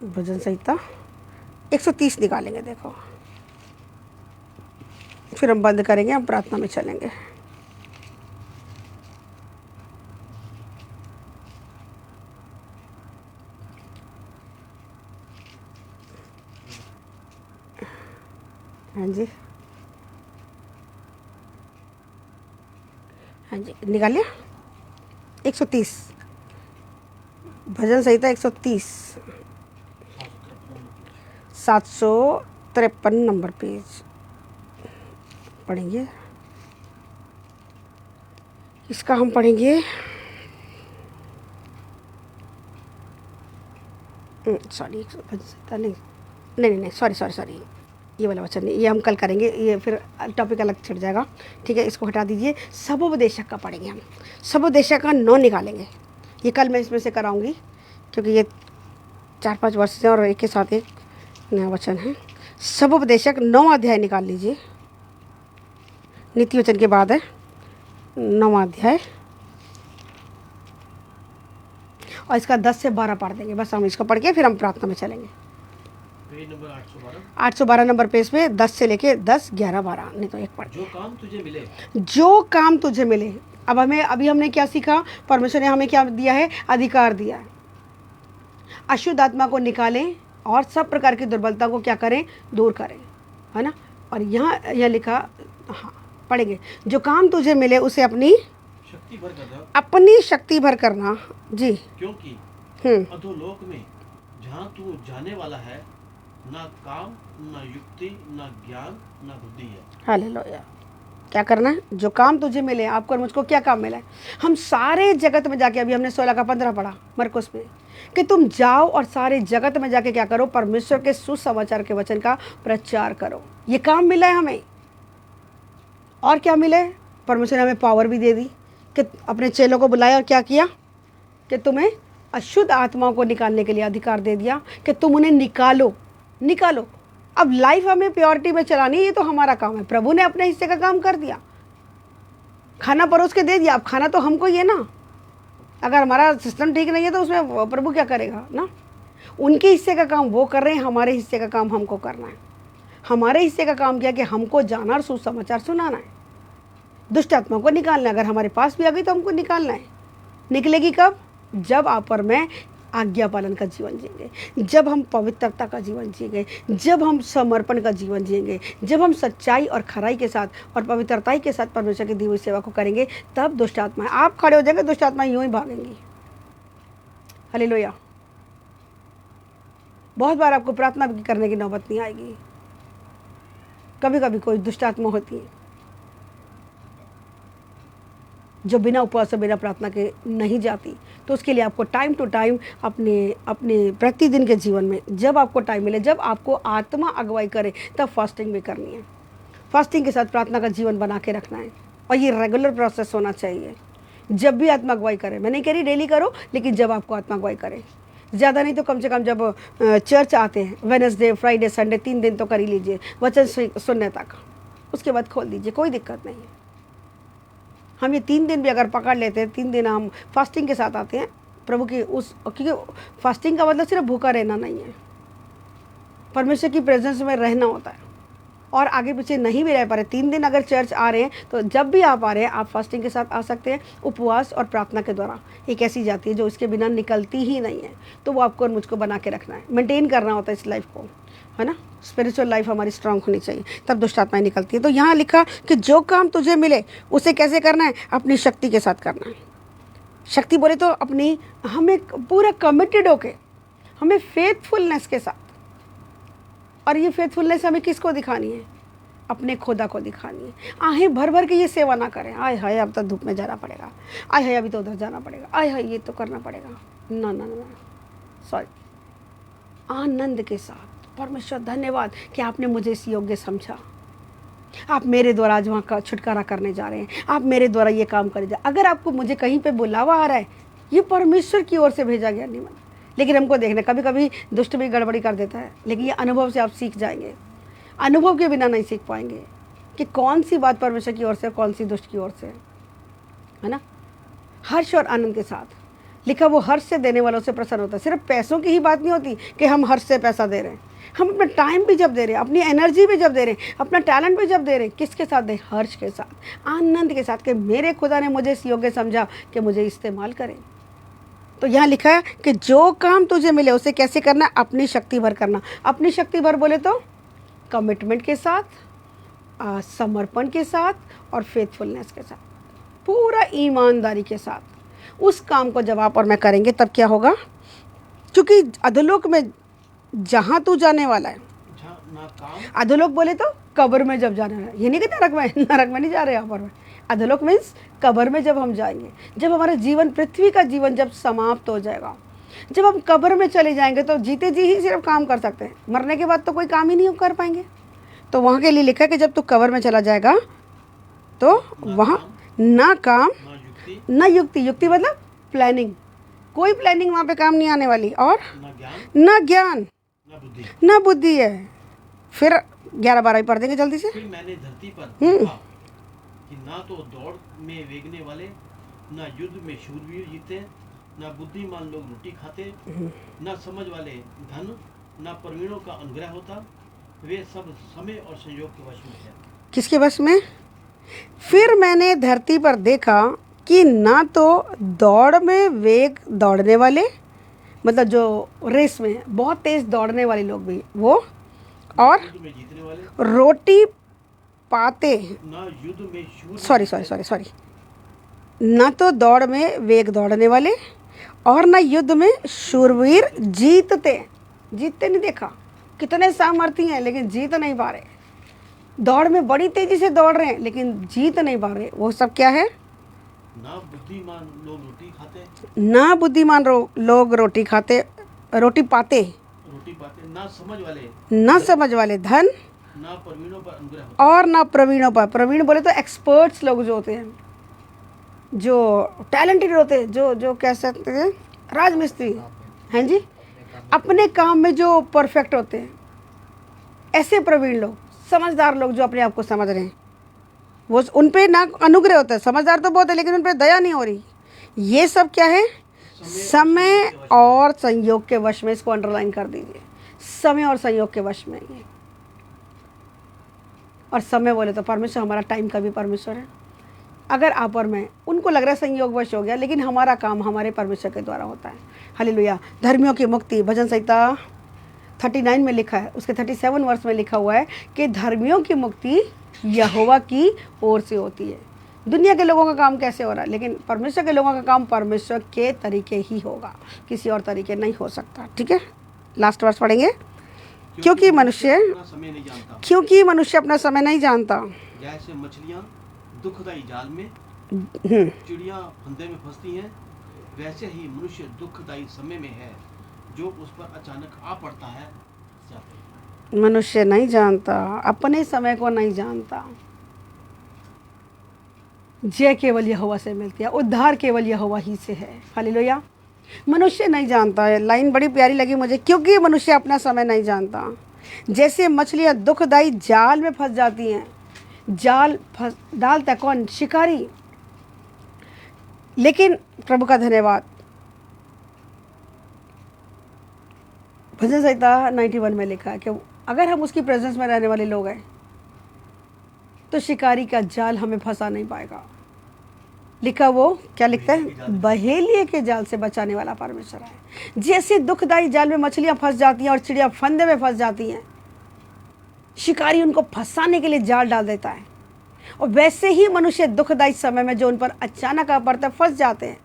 Speaker 1: भजन संहिता 130 निकालेंगे। देखो, फिर हम बंद करेंगे, हम प्रार्थना में चलेंगे। हाँ जी, हाँ जी, निकालिए 130, भजन संहिता 130, 753 नंबर पेज पढ़ेंगे। इसका हम पढ़ेंगे, सॉरी, भजन संहिता नहीं, सॉरी, ये वाला वचन नहीं, ये हम कल करेंगे, ये फिर टॉपिक अलग छिड़ जाएगा, ठीक है। इसको हटा दीजिए। सबोपदेशक का पढ़ेंगे हम, सबोपदेशक का 9 निकालेंगे। ये कल मैं इसमें से कराऊंगी, क्योंकि ये 4-5 वर्ष से और एक के साथ एक नया वचन है। सबोपदेशक 9वां अध्याय निकाल लीजिए, नीति वचन के बाद है 9वां अध्याय, और इसका 10 से 12 पढ़ देंगे। बस हम इसको पढ़ के फिर हम प्रार्थना में चलेंगे।
Speaker 2: Page number 812।
Speaker 1: 812 नंबर पेज पे 10 से लेके 10, 11, 12, नहीं तो एक पढ़।
Speaker 2: जो काम तुझे मिले,
Speaker 1: जो काम तुझे मिले। अब अभी हमने क्या सीखा? परमेश्वर ने हमें क्या दिया है? अधिकार दिया है। अशुद्ध आत्मा को निकालें और सब प्रकार की दुर्बलता को क्या करें? दूर करें, है ना। और यहाँ यह लिखा, हाँ पढ़ेंगे, जो काम तुझे मिले उसे अपनी
Speaker 2: शक्ति भर करना,
Speaker 1: अपनी शक्ति भर करना जी।
Speaker 2: क्योंकि अधोलोक में जहाँ तू जाने वाला है, ना काम, ना युक्ति, ना ज्ञान, ना बुद्धि है।
Speaker 1: हालेलुया। क्या करना है? जो काम तुझे मिले। आपको और मुझको क्या काम मिला है? हम सारे जगत में जाके, अभी हमने 16 का 15 पढ़ा मरकुस में, कि तुम जाओ और सारे जगत में जाके क्या करो? परमेश्वर के सुसमाचार के वचन का प्रचार करो। ये काम मिला है हमें। और क्या मिला है? परमेश्वर ने हमें पावर भी दे दी कि अपने चेलों को बुलाया और क्या किया? कि तुम्हें अशुद्ध आत्माओं को निकालने के लिए अधिकार दे दिया कि तुम उन्हें निकालो। अब लाइफ हमें प्योरिटी में चलानी है, ये तो हमारा काम है। प्रभु ने अपने हिस्से का काम कर दिया, खाना परोस के दे दिया। अब खाना तो हमको ही है ना। अगर हमारा सिस्टम ठीक नहीं है तो उसमें प्रभु क्या करेगा ना। उनके हिस्से का काम वो कर रहे हैं, हमारे हिस्से का काम हमको करना है। हमारे हिस्से का काम क्या कि हमको जाना और सुसमाचार सुनाना है, दुष्ट आत्मा को निकालना है। अगर हमारे पास भी आ गई तो हमको निकालना है। निकलेगी कब? जब आप और मैं आज्ञा पालन का जीवन जिएंगे, जब हम पवित्रता का जीवन जिएंगे, जब हम समर्पण का जीवन जिएंगे, जब हम सच्चाई और खराई के साथ और पवित्रताई के साथ परमेश्वर की दी हुई सेवा को करेंगे, तब दुष्ट आत्माएं आप खड़े हो जाएंगे, दुष्ट आत्माएं यूं ही भागेंगी। हालेलुया। बहुत बार आपको प्रार्थना करने की नौबत नहीं आएगी। कभी कभी कोई दुष्ट आत्मा होती है जो बिना उपवास और बिना प्रार्थना के नहीं जाती, तो उसके लिए आपको टाइम टू टाइम अपने प्रतिदिन के जीवन में जब आपको टाइम मिले, जब आपको आत्मा अगुवाई करे, तब फास्टिंग भी करनी है। फास्टिंग के साथ प्रार्थना का जीवन बना के रखना है और ये रेगुलर प्रोसेस होना चाहिए। जब भी आत्मा अगुवाई करे, मैं नहीं कह रही डेली करो, लेकिन जब आपको आत्मा अगुवाई करे, ज़्यादा नहीं तो कम से कम जब चर्च आते हैं वेडनेसडे, फ्राइडे, संडे, 3 दिन तो कर ही लीजिए वचन सुनने तक। उसके बाद खोल दीजिए, कोई दिक्कत नहीं है। हम ये 3 दिन भी अगर पकड़ लेते हैं, 3 दिन हम फास्टिंग के साथ आते हैं प्रभु की क्योंकि फास्टिंग का मतलब सिर्फ भूखा रहना नहीं है, परमेश्वर की प्रेजेंस में रहना होता है। और आगे पीछे नहीं भी रह पा रहे, 3 दिन अगर चर्च आ रहे हैं, तो जब भी आप आ रहे हैं आप फास्टिंग के साथ आ सकते हैं। उपवास और प्रार्थना के द्वारा एक ऐसी जाती है जो इसके बिना निकलती ही नहीं है। तो वो आपको और मुझको बना के रखना है, मेंटेन करना होता है इस लाइफ को, है ना। स्पिरिचुअल लाइफ हमारी स्ट्रांग होनी चाहिए, तब दुष्ट आत्माएं निकलती है। तो यहाँ लिखा कि जो काम तुझे मिले उसे कैसे करना है? अपनी शक्ति के साथ करना है। शक्ति बोले तो अपनी, हमें पूरा कमिटेड होके, हमें फेथफुलनेस के साथ। और ये फेथफुलनेस हमें किसको दिखानी है? अपने खुदा को दिखानी है। आहें भर भर के ये सेवा ना करें, आय हाय अब तो धूप में जाना पड़ेगा, आय हाय अभी तो उधर जाना पड़ेगा, आय हाय ये तो करना पड़ेगा। ना ना ना, सॉरी। आनंद के साथ, परमेश्वर धन्यवाद कि आपने मुझे इस योग्य समझा। आप मेरे द्वारा आज वहाँ का छुटकारा करने जा रहे हैं, आप मेरे द्वारा ये काम करे जा। अगर आपको मुझे कहीं पे बुलावा आ रहा है, ये परमेश्वर की ओर से भेजा गया निमन। लेकिन हमको देखना, कभी कभी दुष्ट भी गड़बड़ी कर देता है, लेकिन ये अनुभव से आप सीख जाएंगे। अनुभव के बिना नहीं सीख पाएंगे कि कौन सी बात परमेश्वर की ओर से, कौन सी दुष्ट की ओर से, है ना। हर्ष और आनंद के साथ लिखा, वो हर्ष से देने वालों से प्रसन्न होता है। सिर्फ पैसों की ही बात नहीं होती कि हम हर्ष से पैसा दे रहे हैं, हम अपना टाइम भी जब दे रहे हैं, अपनी एनर्जी भी जब दे रहे हैं, अपना टैलेंट भी जब दे रहे हैं, किसके साथ दे? हर्ष के साथ, आनंद के साथ, कि मेरे खुदा ने मुझे इस योग्य समझा कि मुझे इस्तेमाल करें। तो यहाँ लिखा है कि जो काम तुझे मिले उसे कैसे करना? अपनी शक्ति भर करना। अपनी शक्ति भर बोले तो कमिटमेंट के साथ, समर्पण के साथ और फेथफुलनेस के साथ, पूरा ईमानदारी के साथ उस काम को जब आप और मैं करेंगे, तब क्या होगा? क्योंकि अधोलोक में जहाँ तू जाने वाला है, अधोलोक बोले तो कब्र में जब जाना है, ये नहीं कि नरक में नहीं जा रहे यहाँ पर। अधोलोक मीन्स कब्र में जब हम जाएंगे, जब हमारा जीवन, पृथ्वी का जीवन जब समाप्त हो जाएगा, जब हम कब्र में चले जाएंगे, तो जीते जी ही सिर्फ काम कर सकते हैं, मरने के बाद तो कोई काम ही नहीं कर पाएंगे। तो वहाँ के लिए लिखा है कि जब तू कब्र में चला जाएगा तो वहाँ ना काम ना युक्ति, युक्ति मतलब प्लानिंग, कोई प्लानिंग वहाँ पे काम नहीं आने वाली, और ना ज्ञान ना बुद्धि है। फिर 11-12 पढ़ देंगे जल्दी से।
Speaker 2: फिर मैंने धरती पर देखा कि ना तो दौड़ में वेगने वाले, ना युद्ध में शूरवीर जीते, ना बुद्धिमान लोग रोटी खाते, ना समझ वाले धन ना प्रवीणों का अनुग्रह होता, वे सब समय और संयोग के वश में है।
Speaker 1: किसके वश में? फिर मैंने धरती पर देखा कि ना तो दौड़ में वेग दौड़ने वाले, मतलब जो रेस में बहुत तेज दौड़ने वाले लोग भी वो, और
Speaker 2: युद्ध में जीतने वाले,
Speaker 1: रोटी पाते,
Speaker 2: ना युद्ध में शूर,
Speaker 1: सॉरी, ना तो दौड़ में वेग दौड़ने वाले और ना युद्ध में शूरवीर जीतते नहीं देखा। कितने सामर्थी हैं लेकिन जीत नहीं पा रहे। दौड़ में बड़ी तेजी से दौड़ रहे हैं लेकिन जीत नहीं पा रहे। वो सब क्या है?
Speaker 2: ना बुद्धिमान लोग रोटी खाते,
Speaker 1: ना बुद्धिमान लोग रोटी पाते, ना समझ वाले धन,
Speaker 2: ना प्रवीणों पर अनुग्रह होता,
Speaker 1: और ना प्रवीणों पर। प्रवीण बोले तो एक्सपर्ट्स लोग जो होते हैं, जो टैलेंटेड होते हैं, जो कह सकते हैं राजमिस्त्री हैं जी, अपने काम में जो परफेक्ट होते हैं, ऐसे प्रवीण लोग, समझदार लोग जो अपने आप को समझ रहे हैं, वो उन पे ना अनुग्रह होता है। समझदार तो बहुत है लेकिन उन पे दया नहीं हो रही। ये सब क्या है? समय और संयोग के वश में। इसको अंडरलाइन कर दीजिए, समय और संयोग के वश में ये। और समय बोले तो परमेश्वर, हमारा टाइम का भी परमेश्वर है। अगर आप और मैं, उनको लग रहा है संयोग वश हो गया, लेकिन हमारा काम हमारे परमेश्वर के द्वारा होता है। हालेलुया। धर्मियों की मुक्ति, भजन संहिता 39 में लिखा है, उसके 37 वर्ष में लिखा हुआ है कि धर्मियों की मुक्ति यहोवा की ओर से होती है। दुनिया के लोगों का काम कैसे हो रहा है, लेकिन परमेश्वर के लोगों का काम परमेश्वर के तरीके ही होगा, किसी और तरीके नहीं हो सकता। ठीक है, लास्ट वर्ष पढ़ेंगे। क्योंकि मनुष्य अपना समय नहीं जानता।
Speaker 2: जैसे मछलियां दुखदाई जाल में, चिड़िया फंदे में फंसती हैं, वैसे ही मनुष्य दुखदाई समय में है जो उस पर अचानक आ पड़ता है।
Speaker 1: मनुष्य नहीं जानता, अपने समय को नहीं जानता। जय केवल यहोवा से मिलती है, उद्धार केवल यहोवा ही से है। हालेलुया। मनुष्य नहीं जानता है, लाइन बड़ी प्यारी लगी मुझे। क्योंकि मनुष्य अपना समय नहीं जानता, जैसे मछलियां दुखदाई जाल में फंस जाती हैं। जाल डालता कौन? शिकारी। लेकिन प्रभु का धन्यवाद, भजन संहिता 91 में लिखा है कि अगर हम उसकी प्रेजेंस में रहने वाले लोग हैं तो शिकारी का जाल हमें फंसा नहीं पाएगा। लिखा, वो क्या लिखता है? बहेलिए के जाल से बचाने वाला परमेश्वर है। जैसे दुखदाई जाल में मछलियां फंस जाती हैं और चिड़िया फंदे में फंस जाती हैं, शिकारी उनको फंसाने के लिए जाल डाल देता है, और वैसे ही मनुष्य दुखदाई समय में जो उन पर अचानक आ पड़ता है, फंस जाते हैं।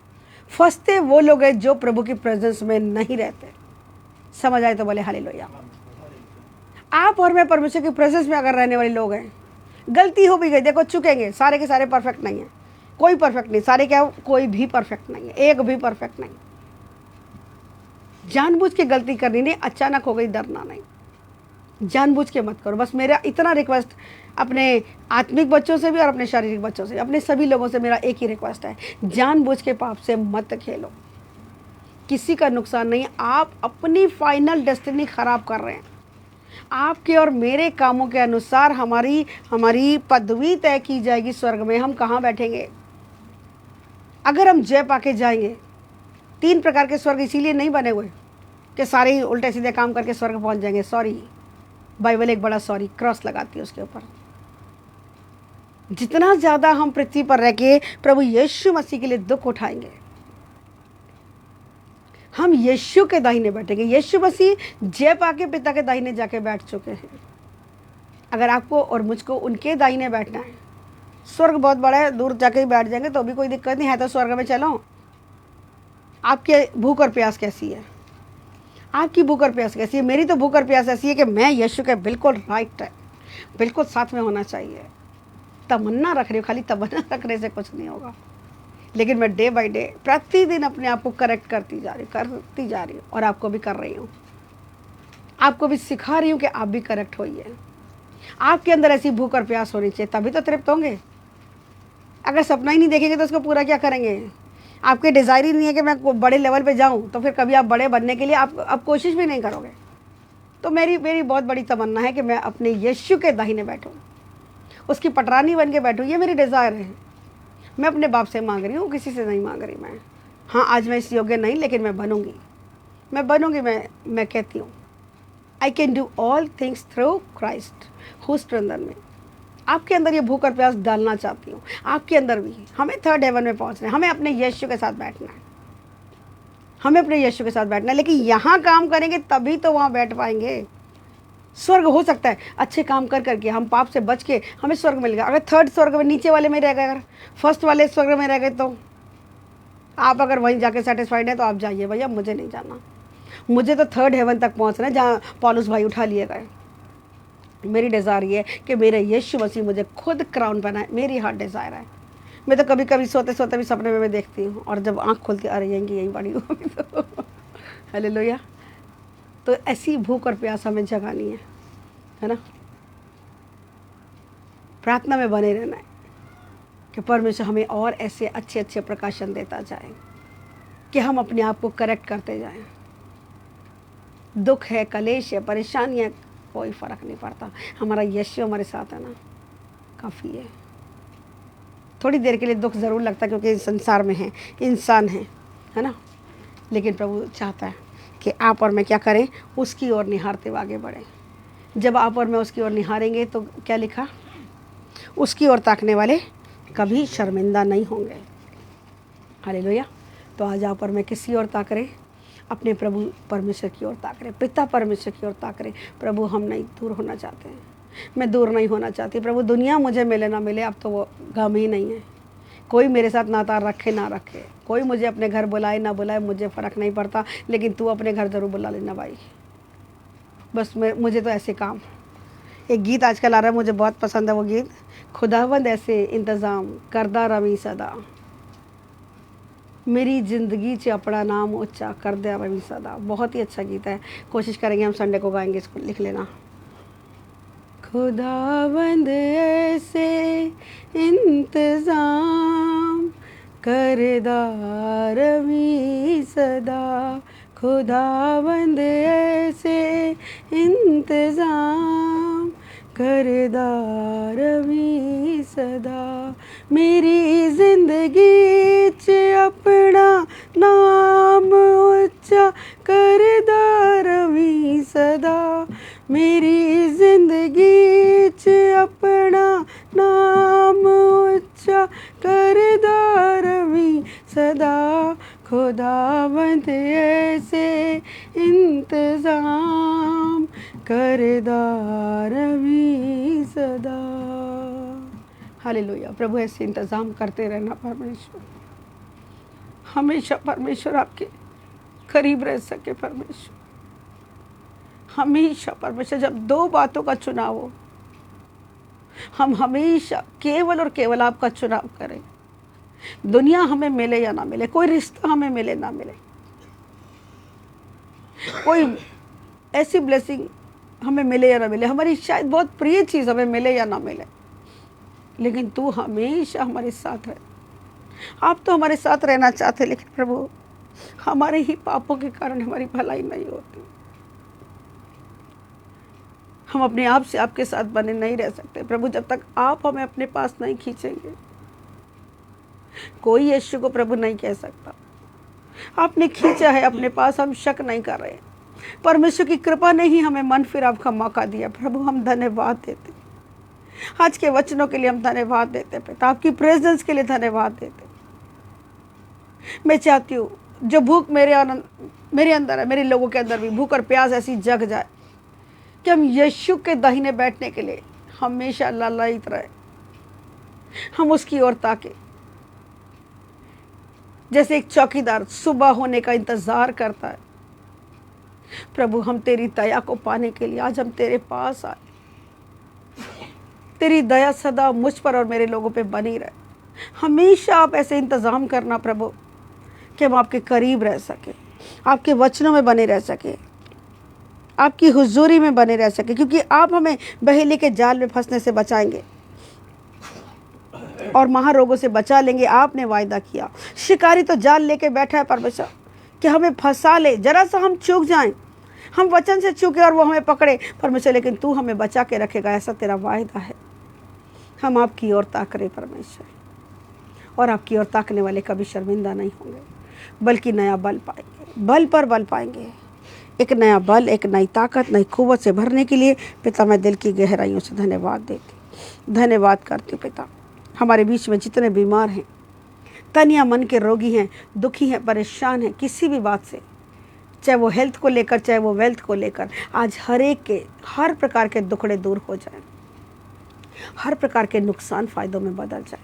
Speaker 1: फंसते वो लोग हैं जो प्रभु की प्रेजेंस में नहीं रहते। समझ आए तो बोले हालेलुया। आप और मैं परमेश्वर की प्रेजेंस में अगर रहने वाले लोग हैं, गलती हो भी गई, देखो चुकेंगे, सारे के सारे परफेक्ट नहीं है, कोई परफेक्ट नहीं, सारे क्या, कोई भी परफेक्ट नहीं है, एक भी परफेक्ट नहीं। जानबूझ के गलती करनी नहीं, अचानक हो गई डरना नहीं, जानबूझ के मत करो। बस मेरा इतना रिक्वेस्ट अपने आत्मिक बच्चों से भी और अपने शारीरिक बच्चों से, अपने सभी लोगों से मेरा एक ही रिक्वेस्ट है, जानबूझ के पाप से मत खेलो। किसी का नुकसान नहीं, आप अपनी फाइनल डेस्टिनी खराब कर रहे हैं। आपके और मेरे कामों के अनुसार हमारी पदवी तय की जाएगी स्वर्ग में। हम कहाँ बैठेंगे? अगर हम जय पाके जाएंगे, 3 प्रकार के स्वर्ग इसीलिए नहीं बने हुए कि सारे ही उल्टे सीधे काम करके स्वर्ग पहुंच जाएंगे। सॉरी, बाइबल एक बड़ा सॉरी क्रॉस लगाती है उसके ऊपर। जितना ज़्यादा हम पृथ्वी पर रह के प्रभु यीशु मसीह के लिए दुख उठाएंगे, हम यीशु के दाहिने बैठेंगे। यीशु मसीह जय पाके पिता के दाहिने जाके बैठ चुके हैं। अगर आपको और मुझको उनके दाहिने बैठना है, स्वर्ग बहुत बड़ा है, दूर जाके ही बैठ जाएंगे तो भी कोई दिक्कत नहीं है, तो स्वर्ग में चलो। आपके भूख और प्यास कैसी है? आपकी भूख और प्यास कैसी है? मेरी तो भूख और प्यास ऐसी है कि मैं यीशु के बिल्कुल राइट है, बिल्कुल साथ में होना चाहिए। तमन्ना रख रही हूँ, खाली तमन्ना रखने से कुछ नहीं होगा। लेकिन मैं डे बाय डे प्रतिदिन अपने आप को करेक्ट करती जा रही हूँ, और आपको भी कर रही हूँ। आपको भी सिखा रही हूँ कि आप भी करेक्ट होइए। आपके अंदर ऐसी भूख और प्यास होनी चाहिए, तभी तो तृप्त होंगे। अगर सपना ही नहीं देखेंगे तो उसको पूरा क्या करेंगे? आपके डिज़ायर ही नहीं है कि मैं बड़े लेवल पे जाऊँ, तो फिर कभी आप बड़े बनने के लिए आप कोशिश भी नहीं करोगे। तो मेरी बहुत बड़ी तमन्ना है कि मैं अपने यीशु के दाहिने बैठूँ, उसकी पटरानी बन के बैठूँ। ये मेरी डिज़ायर है। मैं अपने बाप से मांग रही हूँ, किसी से नहीं मांग रही मैं। हाँ, आज मैं इस योग्य नहीं, लेकिन मैं बनूँगी। मैं कहती हूँ I can do all things through Christ who strengthen me. आपके अंदर ये भूख और प्यास डालना चाहती हूँ, आपके अंदर भी। हमें थर्ड हेवन में पहुँचना है, हमें अपने यीशु के साथ बैठना है, हमें अपने यीशु के साथ बैठना है। लेकिन यहाँ काम करेंगे तभी तो वहाँ बैठ पाएंगे। स्वर्ग हो सकता है अच्छे काम कर करके, हम पाप से बच के हमें स्वर्ग मिलेगा। अगर थर्ड स्वर्ग में नीचे वाले में रह गए, अगर फर्स्ट वाले स्वर्ग में रह गए, तो आप अगर वहीं जाके सेटिस्फाइड हैं तो आप जाइए भैया, मुझे नहीं जाना। मुझे तो थर्ड हेवन तक पहुँचना है जहाँ पौलुस भाई उठा लिए गए। मेरी डिज़ायर ये है कि मेरे यीशु मसीह मुझे खुद क्राउन बनाए, मेरी हार्ट डिज़ायर है। मैं तो कभी कभी सोते सोते भी सपने में मैं देखती हूँ, और जब आँख खोलती अरे यहीं बड़ी होगी तो हालेलुया। तो ऐसी भूख और प्यास हमें जगानी है ना। प्रार्थना में बने रहना है कि परमेश्वर हमें और ऐसे अच्छे अच्छे प्रकाशन देता जाए कि हम अपने आप को करेक्ट करते जाएं। दुख है, कलेश है, परेशानी है, कोई फ़र्क नहीं पड़ता, हमारा यीशु हमारे साथ है ना, काफ़ी है। थोड़ी देर के लिए दुख ज़रूर लगता है क्योंकि इस संसार में है, इंसान है ना। लेकिन प्रभु चाहता है कि आप और मैं क्या करें, उसकी ओर निहारते हुए आगे बढ़ें। जब आप और मैं उसकी ओर निहारेंगे तो क्या लिखा, उसकी ओर ताकने वाले कभी शर्मिंदा नहीं होंगे। हालेलुया। तो आज आप और मैं किसी ओर ताक रहे, अपने प्रभु परमेश्वर की ओर ताक रहे, पिता परमेश्वर की ओर ताक रहे। प्रभु हम नहीं दूर होना चाहते हैं, मैं दूर नहीं होना चाहती। प्रभु दुनिया मुझे मिले ना मिले, अब तो वो गम ही नहीं है। कोई मेरे साथ नाता रखे ना रखे, कोई मुझे अपने घर बुलाए ना बुलाए, मुझे फ़र्क नहीं पड़ता। लेकिन तू अपने घर ज़रूर बुला लेना भाई, बस मुझे तो ऐसे काम। एक गीत आजकल आ रहा है, मुझे बहुत पसंद है वो गीत, खुदावंद ऐसे इंतज़ाम करदा रवि सदा, मेरी ज़िंदगी च अपना नाम ऊंचा कर दे रवि सदा। बहुत ही अच्छा गीत है, कोशिश करेंगे हम संडे को गाएंगे, इसको लिख लेना। खुदावंद ऐसे इंतज़ाम करदा रवि सदा, खुदावंद ऐसे इंतज़ाम करदा रवि सदा, मेरी ज़िंदगी च अपना नाम ऊंचा करदा रवि सदा, मेरी ज़िंदगी च अपना नाम ऊंचा करदा रवि सदा, खुदावंद ऐसे इंतज़ाम करदा रवि सदा। हालेलुया। प्रभु ऐसे इंतज़ाम करते रहना परमेश्वर, हमेशा परमेश्वर आपके करीब रह सके परमेश्वर, हमेशा परमेश्वर। जब दो बातों का चुनाव हो, हम हमेशा केवल और केवल आपका चुनाव करें। दुनिया हमें मिले या ना मिले, कोई रिश्ता हमें मिले ना मिले, कोई ऐसी ब्लेसिंग हमें मिले या ना मिले, हमारी शायद बहुत प्रिय चीज़ हमें मिले या ना मिले, लेकिन तू हमेशा हमारे साथ है। आप तो हमारे साथ रहना चाहते, लेकिन प्रभु हमारे ही पापों के कारण हमारी भलाई नहीं होती। हम अपने आप से आपके साथ बने नहीं रह सकते प्रभु, जब तक आप हमें अपने पास नहीं खींचेंगे। कोई यीशु को प्रभु नहीं कह सकता। आपने खींचा है अपने पास, हम शक नहीं कर रहे। परमेश्वर की कृपा ने ही हमें मन फिर आपका मौका दिया। प्रभु हम धन्यवाद देते, आज के वचनों के लिए हम धन्यवाद देते पिता, आपकी प्रेजेंस के लिए धन्यवाद देते। मैं चाहती हूँ जो भूख मेरे अंदर है, मेरे लोगों के अंदर भी भूख और प्यास ऐसी जग जाए कि हम यीशु के दाहिने बैठने के लिए हमेशा ललायित रहे, हम उसकी ओर ताके। जैसे एक चौकीदार सुबह होने का इंतजार करता है, प्रभु हम तेरी दया को पाने के लिए आज हम तेरे पास आए। तेरी दया सदा मुझ पर और मेरे लोगों पे बनी रहे। हमेशा आप ऐसे इंतज़ाम करना प्रभु कि हम आपके करीब रह सके, आपके वचनों में बने रह सके, आपकी हुजूरी में बने रह सके, क्योंकि आप हमें बहेली के जाल में फंसने से बचाएंगे और महारोगों से बचा लेंगे। आपने वायदा किया। शिकारी तो जाल लेके बैठा है परमेश्वर कि हमें फंसा ले, जरा सा हम चूक जाएं, हम वचन से चूके और वो हमें पकड़े परमेश्वर, लेकिन तू हमें बचा के रखेगा, ऐसा तेरा वायदा है। हम आपकी ओर ताक रहे परमेश्वर, और आपकी ओर ताकने वाले कभी शर्मिंदा नहीं होंगे, बल्कि नया बल पाएंगे, बल पर बल पाएंगे। एक नया बल, एक नई ताकत, नई कुव्वत से भरने के लिए पिता मैं दिल की गहराइयों से धन्यवाद देती, धन्यवाद करती हूँ पिता। हमारे बीच में जितने बीमार हैं, तन या मन के रोगी हैं, दुखी हैं, परेशान हैं किसी भी बात से, चाहे वो हेल्थ को लेकर, चाहे वो वेल्थ को लेकर, आज हर एक के हर प्रकार के दुखड़े दूर हो जाएं, हर प्रकार के नुकसान फ़ायदों में बदल जाए।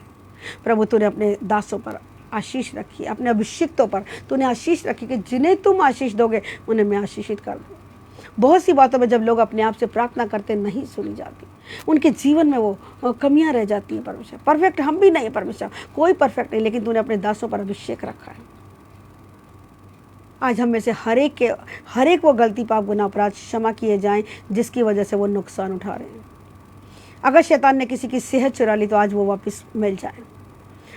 Speaker 1: प्रभु तूने अपने दासों पर आशीष रखी, अपने अभिषिक्तों पर तूने आशीष रखी कि जिन्हें तुम आशीष दोगे उन्हें मैं आशीषित कर दूँ। बहुत सी बातों में जब लोग अपने आप से प्रार्थना करते नहीं सुनी जाती, उनके जीवन में वो कमियां रह जाती हैं। परमेश्वर परफेक्ट हम भी नहीं है, परमेश्वर कोई परफेक्ट नहीं, लेकिन तूने अपने दासों पर अभिषेक रखा है। आज हम में से हर एक वो गलती, पाप, गुनाह, अपराध क्षमा किए जाएं जिसकी वजह से वो नुकसान उठा रहे हैं। अगर शैतान ने किसी की सेहत चुरा ली तो आज वो वापस मिल जाए,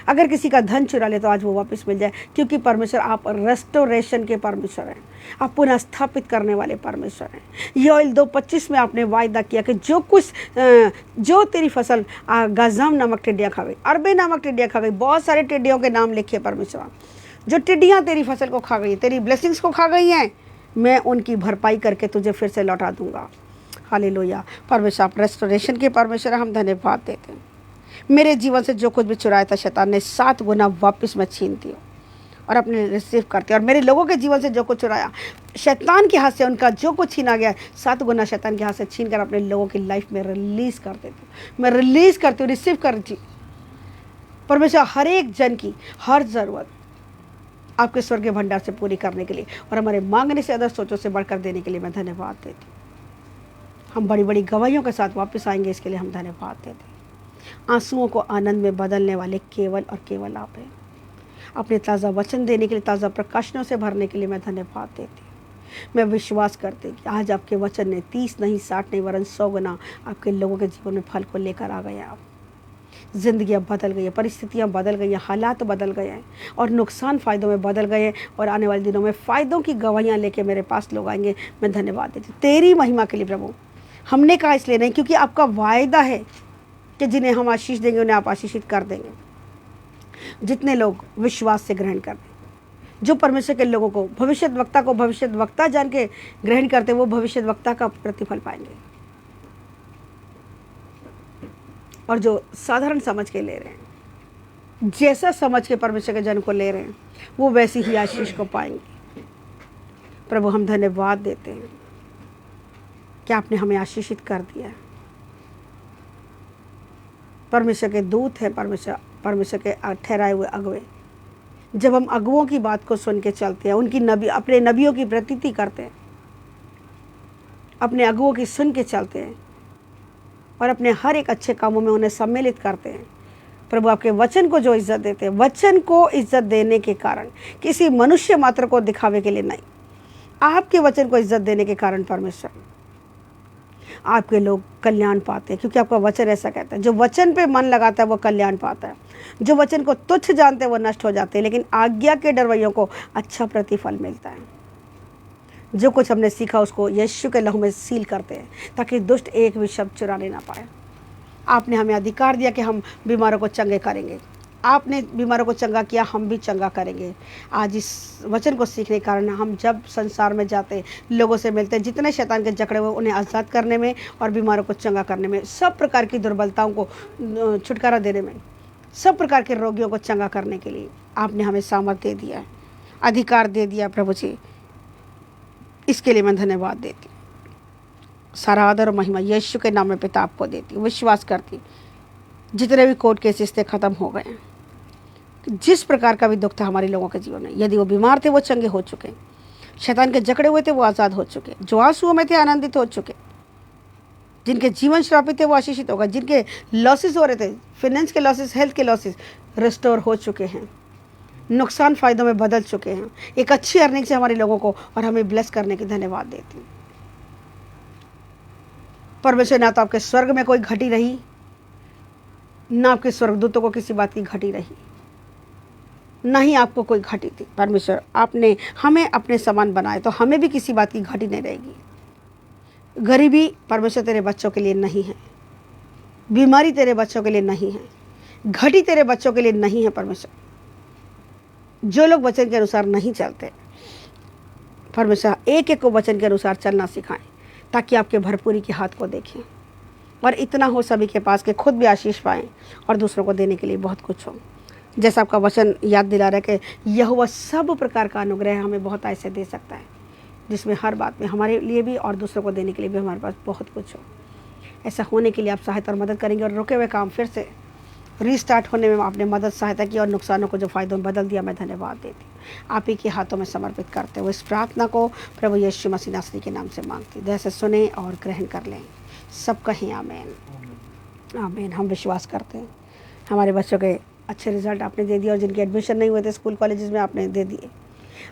Speaker 1: अगर किसी का धन चुरा ले तो आज वो वापस मिल जाए, क्योंकि परमेश्वर आप रेस्टोरेशन के परमेश्वर हैं, आप पुनः स्थापित करने वाले परमेश्वर हैं। योएल 2:25 में आपने वायदा किया कि जो तेरी फसल गजाम नामक टिड्डियाँ खा गई, अरबे नामक टिड्डियाँ खा गई, बहुत सारे टिड्डियों के नाम लिखे परमेश्वर, जो टिड्डियाँ तेरी फसल को खा गई, तेरी ब्लेसिंग्स को खा गई हैं, मैं उनकी भरपाई करके तुझे फिर से लौटा दूंगा। हालेलुया। परमेश्वर आप रेस्टोरेशन के परमेश्वर, हम धन्यवाद देते हैं। मेरे जीवन से जो कुछ भी चुराया था शैतान ने 7 गुना वापस मैं छीनती हूँ और अपने रिसीव करती हूँ। और मेरे लोगों के जीवन से जो कुछ चुराया शैतान के हाथ से, उनका जो कुछ छीना गया 7 गुना शैतान के हाथ से छीन कर अपने लोगों की लाइफ में रिलीज़ कर देती हूँ। मैं रिलीज़ करती हूँ, रिसीव करती हूँ। परमेश्वर हर एक जन की हर ज़रूरत आपके स्वर्गीय भंडार से पूरी करने के लिए और हमारे मांगने से अदर सोचों से बढ़कर देने के लिए मैं धन्यवाद देती हूँ। हम बड़ी बड़ी गवाहियों के साथ वापस आएंगे, इसके लिए हम धन्यवाद देते हैं। आंसुओं को आनंद में बदलने वाले केवल और केवल आप हैं। अपने ताज़ा वचन देने के लिए, ताज़ा प्रकाशनों से भरने के लिए मैं धन्यवाद देती हूँ। मैं विश्वास करती हूँ कि आज आपके वचन ने 30 नहीं, 60 नहीं, वरन 100 गुना आपके लोगों के जीवन में फल को लेकर आ गए। आप ज़िंदगियाँ बदल गई हैं, परिस्थितियाँ बदल गई हैं, हालात बदल गए हैं और नुकसान फ़ायदों में बदल गए हैं। और आने वाले दिनों में फ़ायदों की गवाहियाँ लेके मेरे पास लोग आएंगे। मैं धन्यवाद देती हूँ तेरी महिमा के लिए प्रभु। हमने कहा इसलिए नहीं, क्योंकि आपका वायदा है कि जिन्हें हम आशीष देंगे उन्हें आप आशीषित कर देंगे। जितने लोग विश्वास से ग्रहण कर दें, जो परमेश्वर के लोगों को, भविष्यद्वक्ता को भविष्यद्वक्ता जान के ग्रहण करते, वो भविष्यद्वक्ता का प्रतिफल पाएंगे। और जो साधारण समझ के ले रहे हैं, जैसा समझ के परमेश्वर के जन को ले रहे हैं, वो वैसी ही आशीष को पाएंगे। प्रभु हम धन्यवाद देते हैं कि आपने हमें आशीषित कर दिया है। परमेश्वर के दूत हैं, परमेश्वर के ठहराए हुए अगुए। जब हम अगुओं की बात को सुन के चलते हैं, उनकी अपने नबियों की प्रतीति करते हैं, अपने अगुओं की सुन के चलते हैं और अपने हर एक अच्छे कामों में उन्हें सम्मिलित करते हैं, प्रभु आपके वचन को जो इज्जत देते हैं, वचन को इज्जत देने के कारण, किसी मनुष्य मात्र को दिखावे के लिए नहीं, आपके वचन को इज्जत देने के कारण परमेश्वर आपके लोग कल्याण पाते हैं। क्योंकि आपका वचन ऐसा कहता है, जो वचन पे मन लगाता है वो कल्याण पाता है। जो वचन को तुच्छ जानते हैं वो नष्ट हो जाते हैं, लेकिन आज्ञा के डरवैयों को अच्छा प्रतिफल मिलता है। जो कुछ हमने सीखा उसको यीशु के लहू में सील करते हैं, ताकि दुष्ट एक भी शब्द चुराने ना पाए। आपने हमें अधिकार दिया कि हम बीमारों को चंगे करेंगे। आपने बीमारों को चंगा किया, हम भी चंगा करेंगे। आज इस वचन को सीखने के कारण हम जब संसार में जाते, लोगों से मिलते, जितने शैतान के जकड़े हुए उन्हें आज़ाद करने में और बीमारों को चंगा करने में, सब प्रकार की दुर्बलताओं को छुटकारा देने में, सब प्रकार के रोगियों को चंगा करने के लिए आपने हमें सामर्थ्य दे दिया है, अधिकार दे दिया प्रभु जी। इसके लिए मैं धन्यवाद देती हूँ। सारा आदर और महिमा यीशु के नाम में पिता आपको देती हूँ। विश्वास करती जितने भी कोर्ट केसेस थे ख़त्म हो गए हैं। जिस प्रकार का भी दुख था हमारे लोगों के जीवन में, यदि वो बीमार थे वो चंगे हो चुके, शैतान के जकड़े हुए थे वो आज़ाद हो चुके, जो आंसुओं में थे आनंदित हो चुके, जिनके जीवन श्रापित थे वो आशीषित होगा, जिनके लॉसेस हो रहे थे, फाइनेंस के लॉसेस, हेल्थ के लॉसेस रिस्टोर हो चुके हैं, नुकसान फ़ायदों में बदल चुके हैं। एक अच्छी अर्निंग से हमारे लोगों को और हमें ब्लेस करने की धन्यवाद देती हूँ। परमेश्वर, ना तो आपके स्वर्ग में कोई घटी रही, ना आपके स्वर्गदूतों को किसी बात की घटी रही, ना ही आपको कोई घटी थी। परमेश्वर, आपने हमें अपने समान बनाए तो हमें भी किसी बात की घटी नहीं रहेगी। गरीबी परमेश्वर तेरे बच्चों के लिए नहीं है, बीमारी तेरे बच्चों के लिए नहीं है, घटी तेरे बच्चों के लिए नहीं है। परमेश्वर, जो लोग वचन के अनुसार नहीं चलते, परमेश्वर एक एक को वचन के अनुसार चलना सिखाएं, ताकि आपके भरपूरी के हाथ को देखें और इतना हो सभी के पास कि खुद भी आशीष पाएं और दूसरों को देने के लिए बहुत कुछ हो। जैसा आपका वचन याद दिला रहा है कि यहोवा सब प्रकार का अनुग्रह हमें बहुत ऐसे दे सकता है, जिसमें हर बात में हमारे लिए भी और दूसरों को देने के लिए भी हमारे पास बहुत कुछ हो। ऐसा होने के लिए आप सहायता और मदद करेंगे और रुके हुए काम फिर से रीस्टार्ट होने में आपने मदद सहायता की और नुकसानों को जो फ़ायदों में बदल दिया, मैं धन्यवाद देती हूँ। आप ही के हाथों में समर्पित करते हुए इस प्रार्थना को प्रभु यीशु मसीह नासरी के नाम से मांगती, दया से सुने और ग्रहण कर लें। सब कहें आमीन आमीन। हम विश्वास करते हैं हमारे बच्चों के अच्छे रिजल्ट आपने दे दिए, और जिनके एडमिशन नहीं हुए थे स्कूल कॉलेजेस में आपने दे दिए,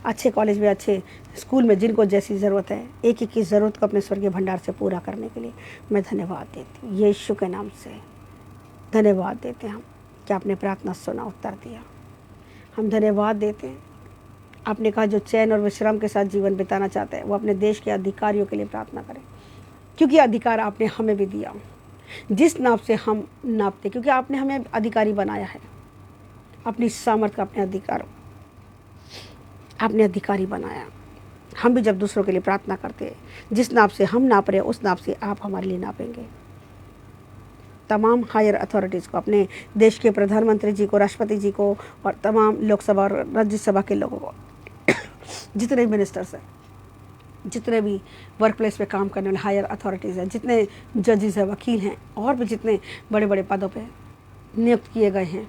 Speaker 1: अच्छे कॉलेज में अच्छे स्कूल में जिनको जैसी ज़रूरत है, एक एक की ज़रूरत को अपने स्वर्गीय भंडार से पूरा करने के लिए मैं धन्यवाद देती हूँ। यीशु के नाम से धन्यवाद देते हैं हम कि आपने प्रार्थना सुना, उत्तर दिया। हम धन्यवाद देते हैं, आपने कहा जो चैन और विश्राम के साथ जीवन बिताना चाहते हैं वो अपने देश के अधिकारियों के लिए प्रार्थना करें, क्योंकि अधिकार आपने हमें भी दिया। जिस नाप से हम नापते, क्योंकि आपने हमें अधिकारी बनाया है, अपनी सामर्थ्य का अपने अधिकार आपने अधिकारी बनाया। हम भी जब दूसरों के लिए प्रार्थना करते हैं, जिस नाप से हम नाप रहे हैं उस नाप से आप हमारे लिए नापेंगे। तमाम हायर अथॉरिटीज़ को, अपने देश के प्रधानमंत्री जी को, राष्ट्रपति जी को, और तमाम लोकसभा और राज्यसभा के लोगों को, जितने मिनिस्टर्स हैं, जितने भी वर्क प्लेस पे काम करने वाले हायर अथॉरिटीज़ हैं, जितने जजेस हैं, वकील हैं, और भी जितने बड़े बड़े पदों पे नियुक्त किए गए हैं,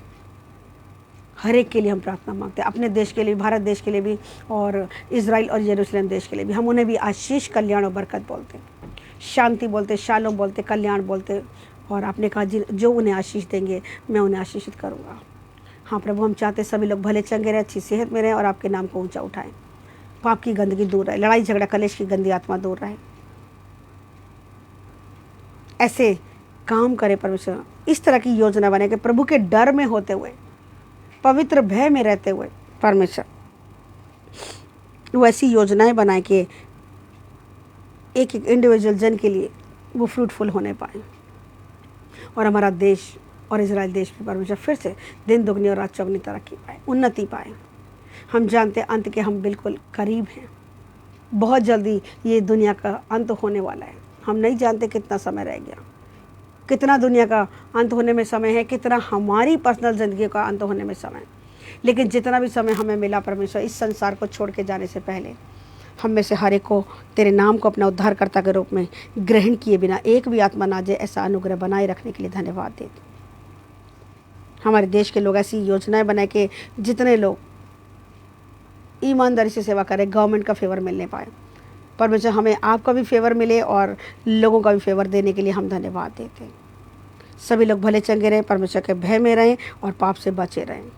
Speaker 1: हर एक के लिए हम प्रार्थना मांगते हैं। अपने देश के लिए, भारत देश के लिए भी, और इज़राइल और यरूशलेम देश के लिए भी। हम उन्हें भी आशीष, कल्याण और बरकत बोलते हैं, शांति बोलते, शालोम बोलते, कल्याण बोलते। और आपने कहा जो उन्हें आशीष देंगे मैं उन्हें आशीषित करूँगा। हाँ प्रभु, हम चाहते सभी लोग भले चंगे रहे, अच्छी सेहत में रहें और आपके नाम को ऊंचा उठाएं। पाप की गंदगी दूर रहे, लड़ाई झगड़ा कलेश की गंदी आत्मा दूर रहे। ऐसे काम करे परमेश्वर, इस तरह की योजना बने कि प्रभु के डर में होते हुए, पवित्र भय में रहते हुए परमेश्वर वैसी योजनाएं बनाए कि एक एक इंडिविजुअल जन के लिए वो फ्रूटफुल होने पाए, और हमारा देश और इजराइल देश में परमेश्वर फिर से दिन दुगनी और रात चौगनी तरक्की पाए, उन्नति पाए। हम जानते हैं अंत के हम बिल्कुल करीब हैं, बहुत जल्दी ये दुनिया का अंत होने वाला है। हम नहीं जानते कितना समय रह गया, कितना दुनिया का अंत होने में समय है, कितना हमारी पर्सनल ज़िंदगी का अंत होने में समय। लेकिन जितना भी समय हमें मिला परमेश्वर, इस संसार को छोड़ के जाने से पहले हम में से हर एक को तेरे नाम को अपना उद्धारकर्ता के रूप में ग्रहण किए बिना एक भी आत्मा ना जाए, ऐसा अनुग्रह बनाए रखने के लिए धन्यवाद देते। हमारे देश के लोग ऐसी योजनाएं बनाए कि जितने लोग ईमानदारी से सेवा करें, गवर्नमेंट का फेवर मिलने पाए। परमेश्वर हमें आपका भी फेवर मिले और लोगों का भी फेवर देने के लिए हम धन्यवाद देते हैं। सभी लोग भले चंगे रहें, परमेश्वर के भय में रहें और पाप से बचे रहें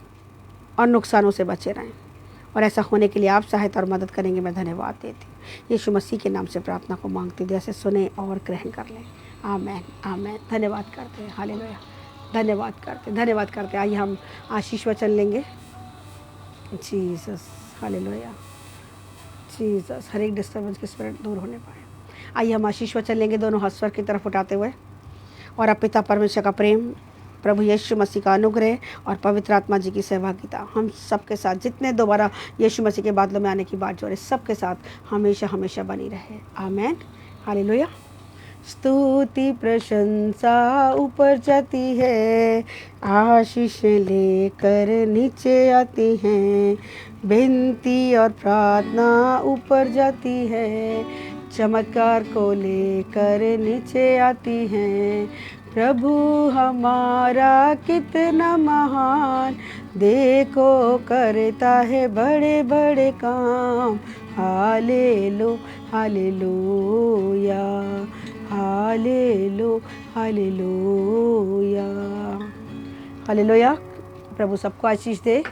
Speaker 1: और नुकसानों से बचे रहें, और ऐसा होने के लिए आप सहायता और मदद करेंगे, मैं धन्यवाद देती हूँ। यीशु मसीह के नाम से प्रार्थना को मांगती हूँ, जैसे सुने और ग्रहण कर लें। आमेन आमेन। धन्यवाद करते हैं, हालेलुया, धन्यवाद करते हैं। आइए हम आशीष वचन लेंगे। Jesus, hallelujah, Jesus. हर एक डिस्टर्बेंस की स्पिरिट दूर होने पाए। आइए हम आशीष वचन लेंगे, दोनों हाथ स्वर की तरफ उठाते हुए। और अब पिता परमेश्वर का प्रेम, प्रभु यीशु मसीह का अनुग्रह और पवित्र आत्मा जी की सहभागिता हम सबके साथ, जितने दोबारा यीशु मसीह के बादलों में आने की बात जो है, सबके साथ हमेशा हमेशा बनी रहे। आमेन, हालेलुया। स्तुति प्रशंसा ऊपर जाती है, आशीष लेकर नीचे आती हैं, विनती और प्रार्थना ऊपर जाती है, चमत्कार को लेकर नीचे आती हैं। प्रभु हमारा कितना महान, देखो करता है बड़े बड़े काम। हालेलू हालेलूया, हालेलू हालेलूया, हालेलुया। प्रभु सबको आशीष दे।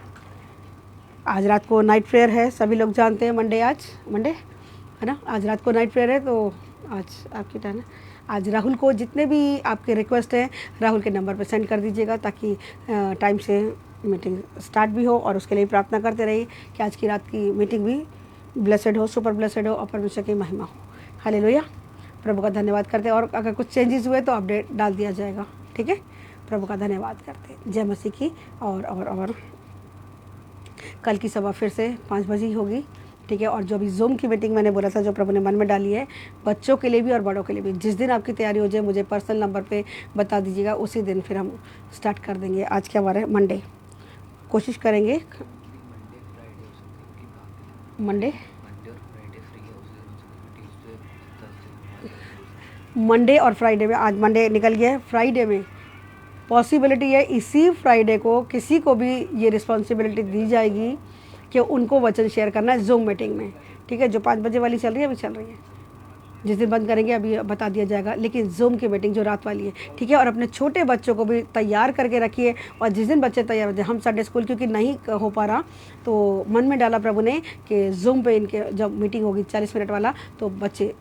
Speaker 1: आज रात को नाइट प्रेयर है, सभी लोग जानते हैं। आज मंडे है ना, आज रात को नाइट प्रेयर है, तो आज आपकी टाइम है। आज राहुल को जितने भी आपके रिक्वेस्ट हैं राहुल के नंबर पर सेंड कर दीजिएगा, ताकि टाइम से मीटिंग स्टार्ट भी हो, और उसके लिए प्रार्थना करते रहिए कि आज की रात की मीटिंग भी ब्लेसेड हो, सुपर ब्लेसेड हो और परमेश्वर की महिमा हो। हालेलुया। प्रभु का धन्यवाद करते हैं, और अगर कुछ चेंजेस हुए तो अपडेट डाल दिया जाएगा, ठीक है। प्रभु का धन्यवाद करते हैं। जय मसीह की। और कल की सभा फिर से 5 बजे होगी, ठीक है। और जो अभी जूम की मीटिंग मैंने बोला था, जो प्रभु ने मन में डाली है, बच्चों के लिए भी और बड़ों के लिए भी, जिस दिन आपकी तैयारी हो जाए मुझे पर्सनल नंबर पे बता दीजिएगा, उसी दिन फिर हम स्टार्ट कर देंगे। आज क्या वार है? मंडे। कोशिश करेंगे मंडे और फ्राइडे में। आज मंडे निकल गया है, फ्राइडे में पॉसिबिलिटी है इसी फ्राइडे को किसी को भी ये रिस्पॉन्सिबिलिटी दी जाएगी कि उनको वचन शेयर करना है जूम मीटिंग में, ठीक है। जो 5 बजे वाली चल रही है अभी चल रही है, जिस दिन बंद करेंगे अभी बता दिया जाएगा, लेकिन जूम की मीटिंग जो रात वाली है, ठीक है। और अपने छोटे बच्चों को भी तैयार करके रखिए, और जिस दिन बच्चे तैयार होते हैं, हम संडे स्कूल क्योंकि नहीं हो पा रहा, तो मन में डाला प्रभु ने कि जूम पे इनके जब मीटिंग होगी 40 मिनट वाला, तो बच्चे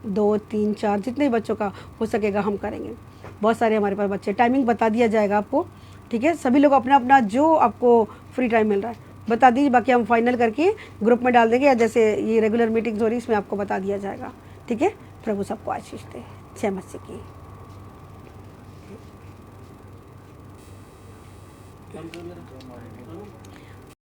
Speaker 1: 2, 3, 4 जितने बच्चों का हो सकेगा हम करेंगे। बहुत सारे हमारे पास बच्चे, टाइमिंग बता दिया जाएगा आपको, ठीक है। सभी लोग अपना अपना जो आपको फ्री टाइम मिल रहा है बता दीजिए, बाकी हम फाइनल करके ग्रुप में डाल देंगे, या जैसे ये रेगुलर मीटिंग्स हो रही है इसमें आपको बता दिया जाएगा, ठीक है। प्रभु सबको आशीष दे। जय मसीह की।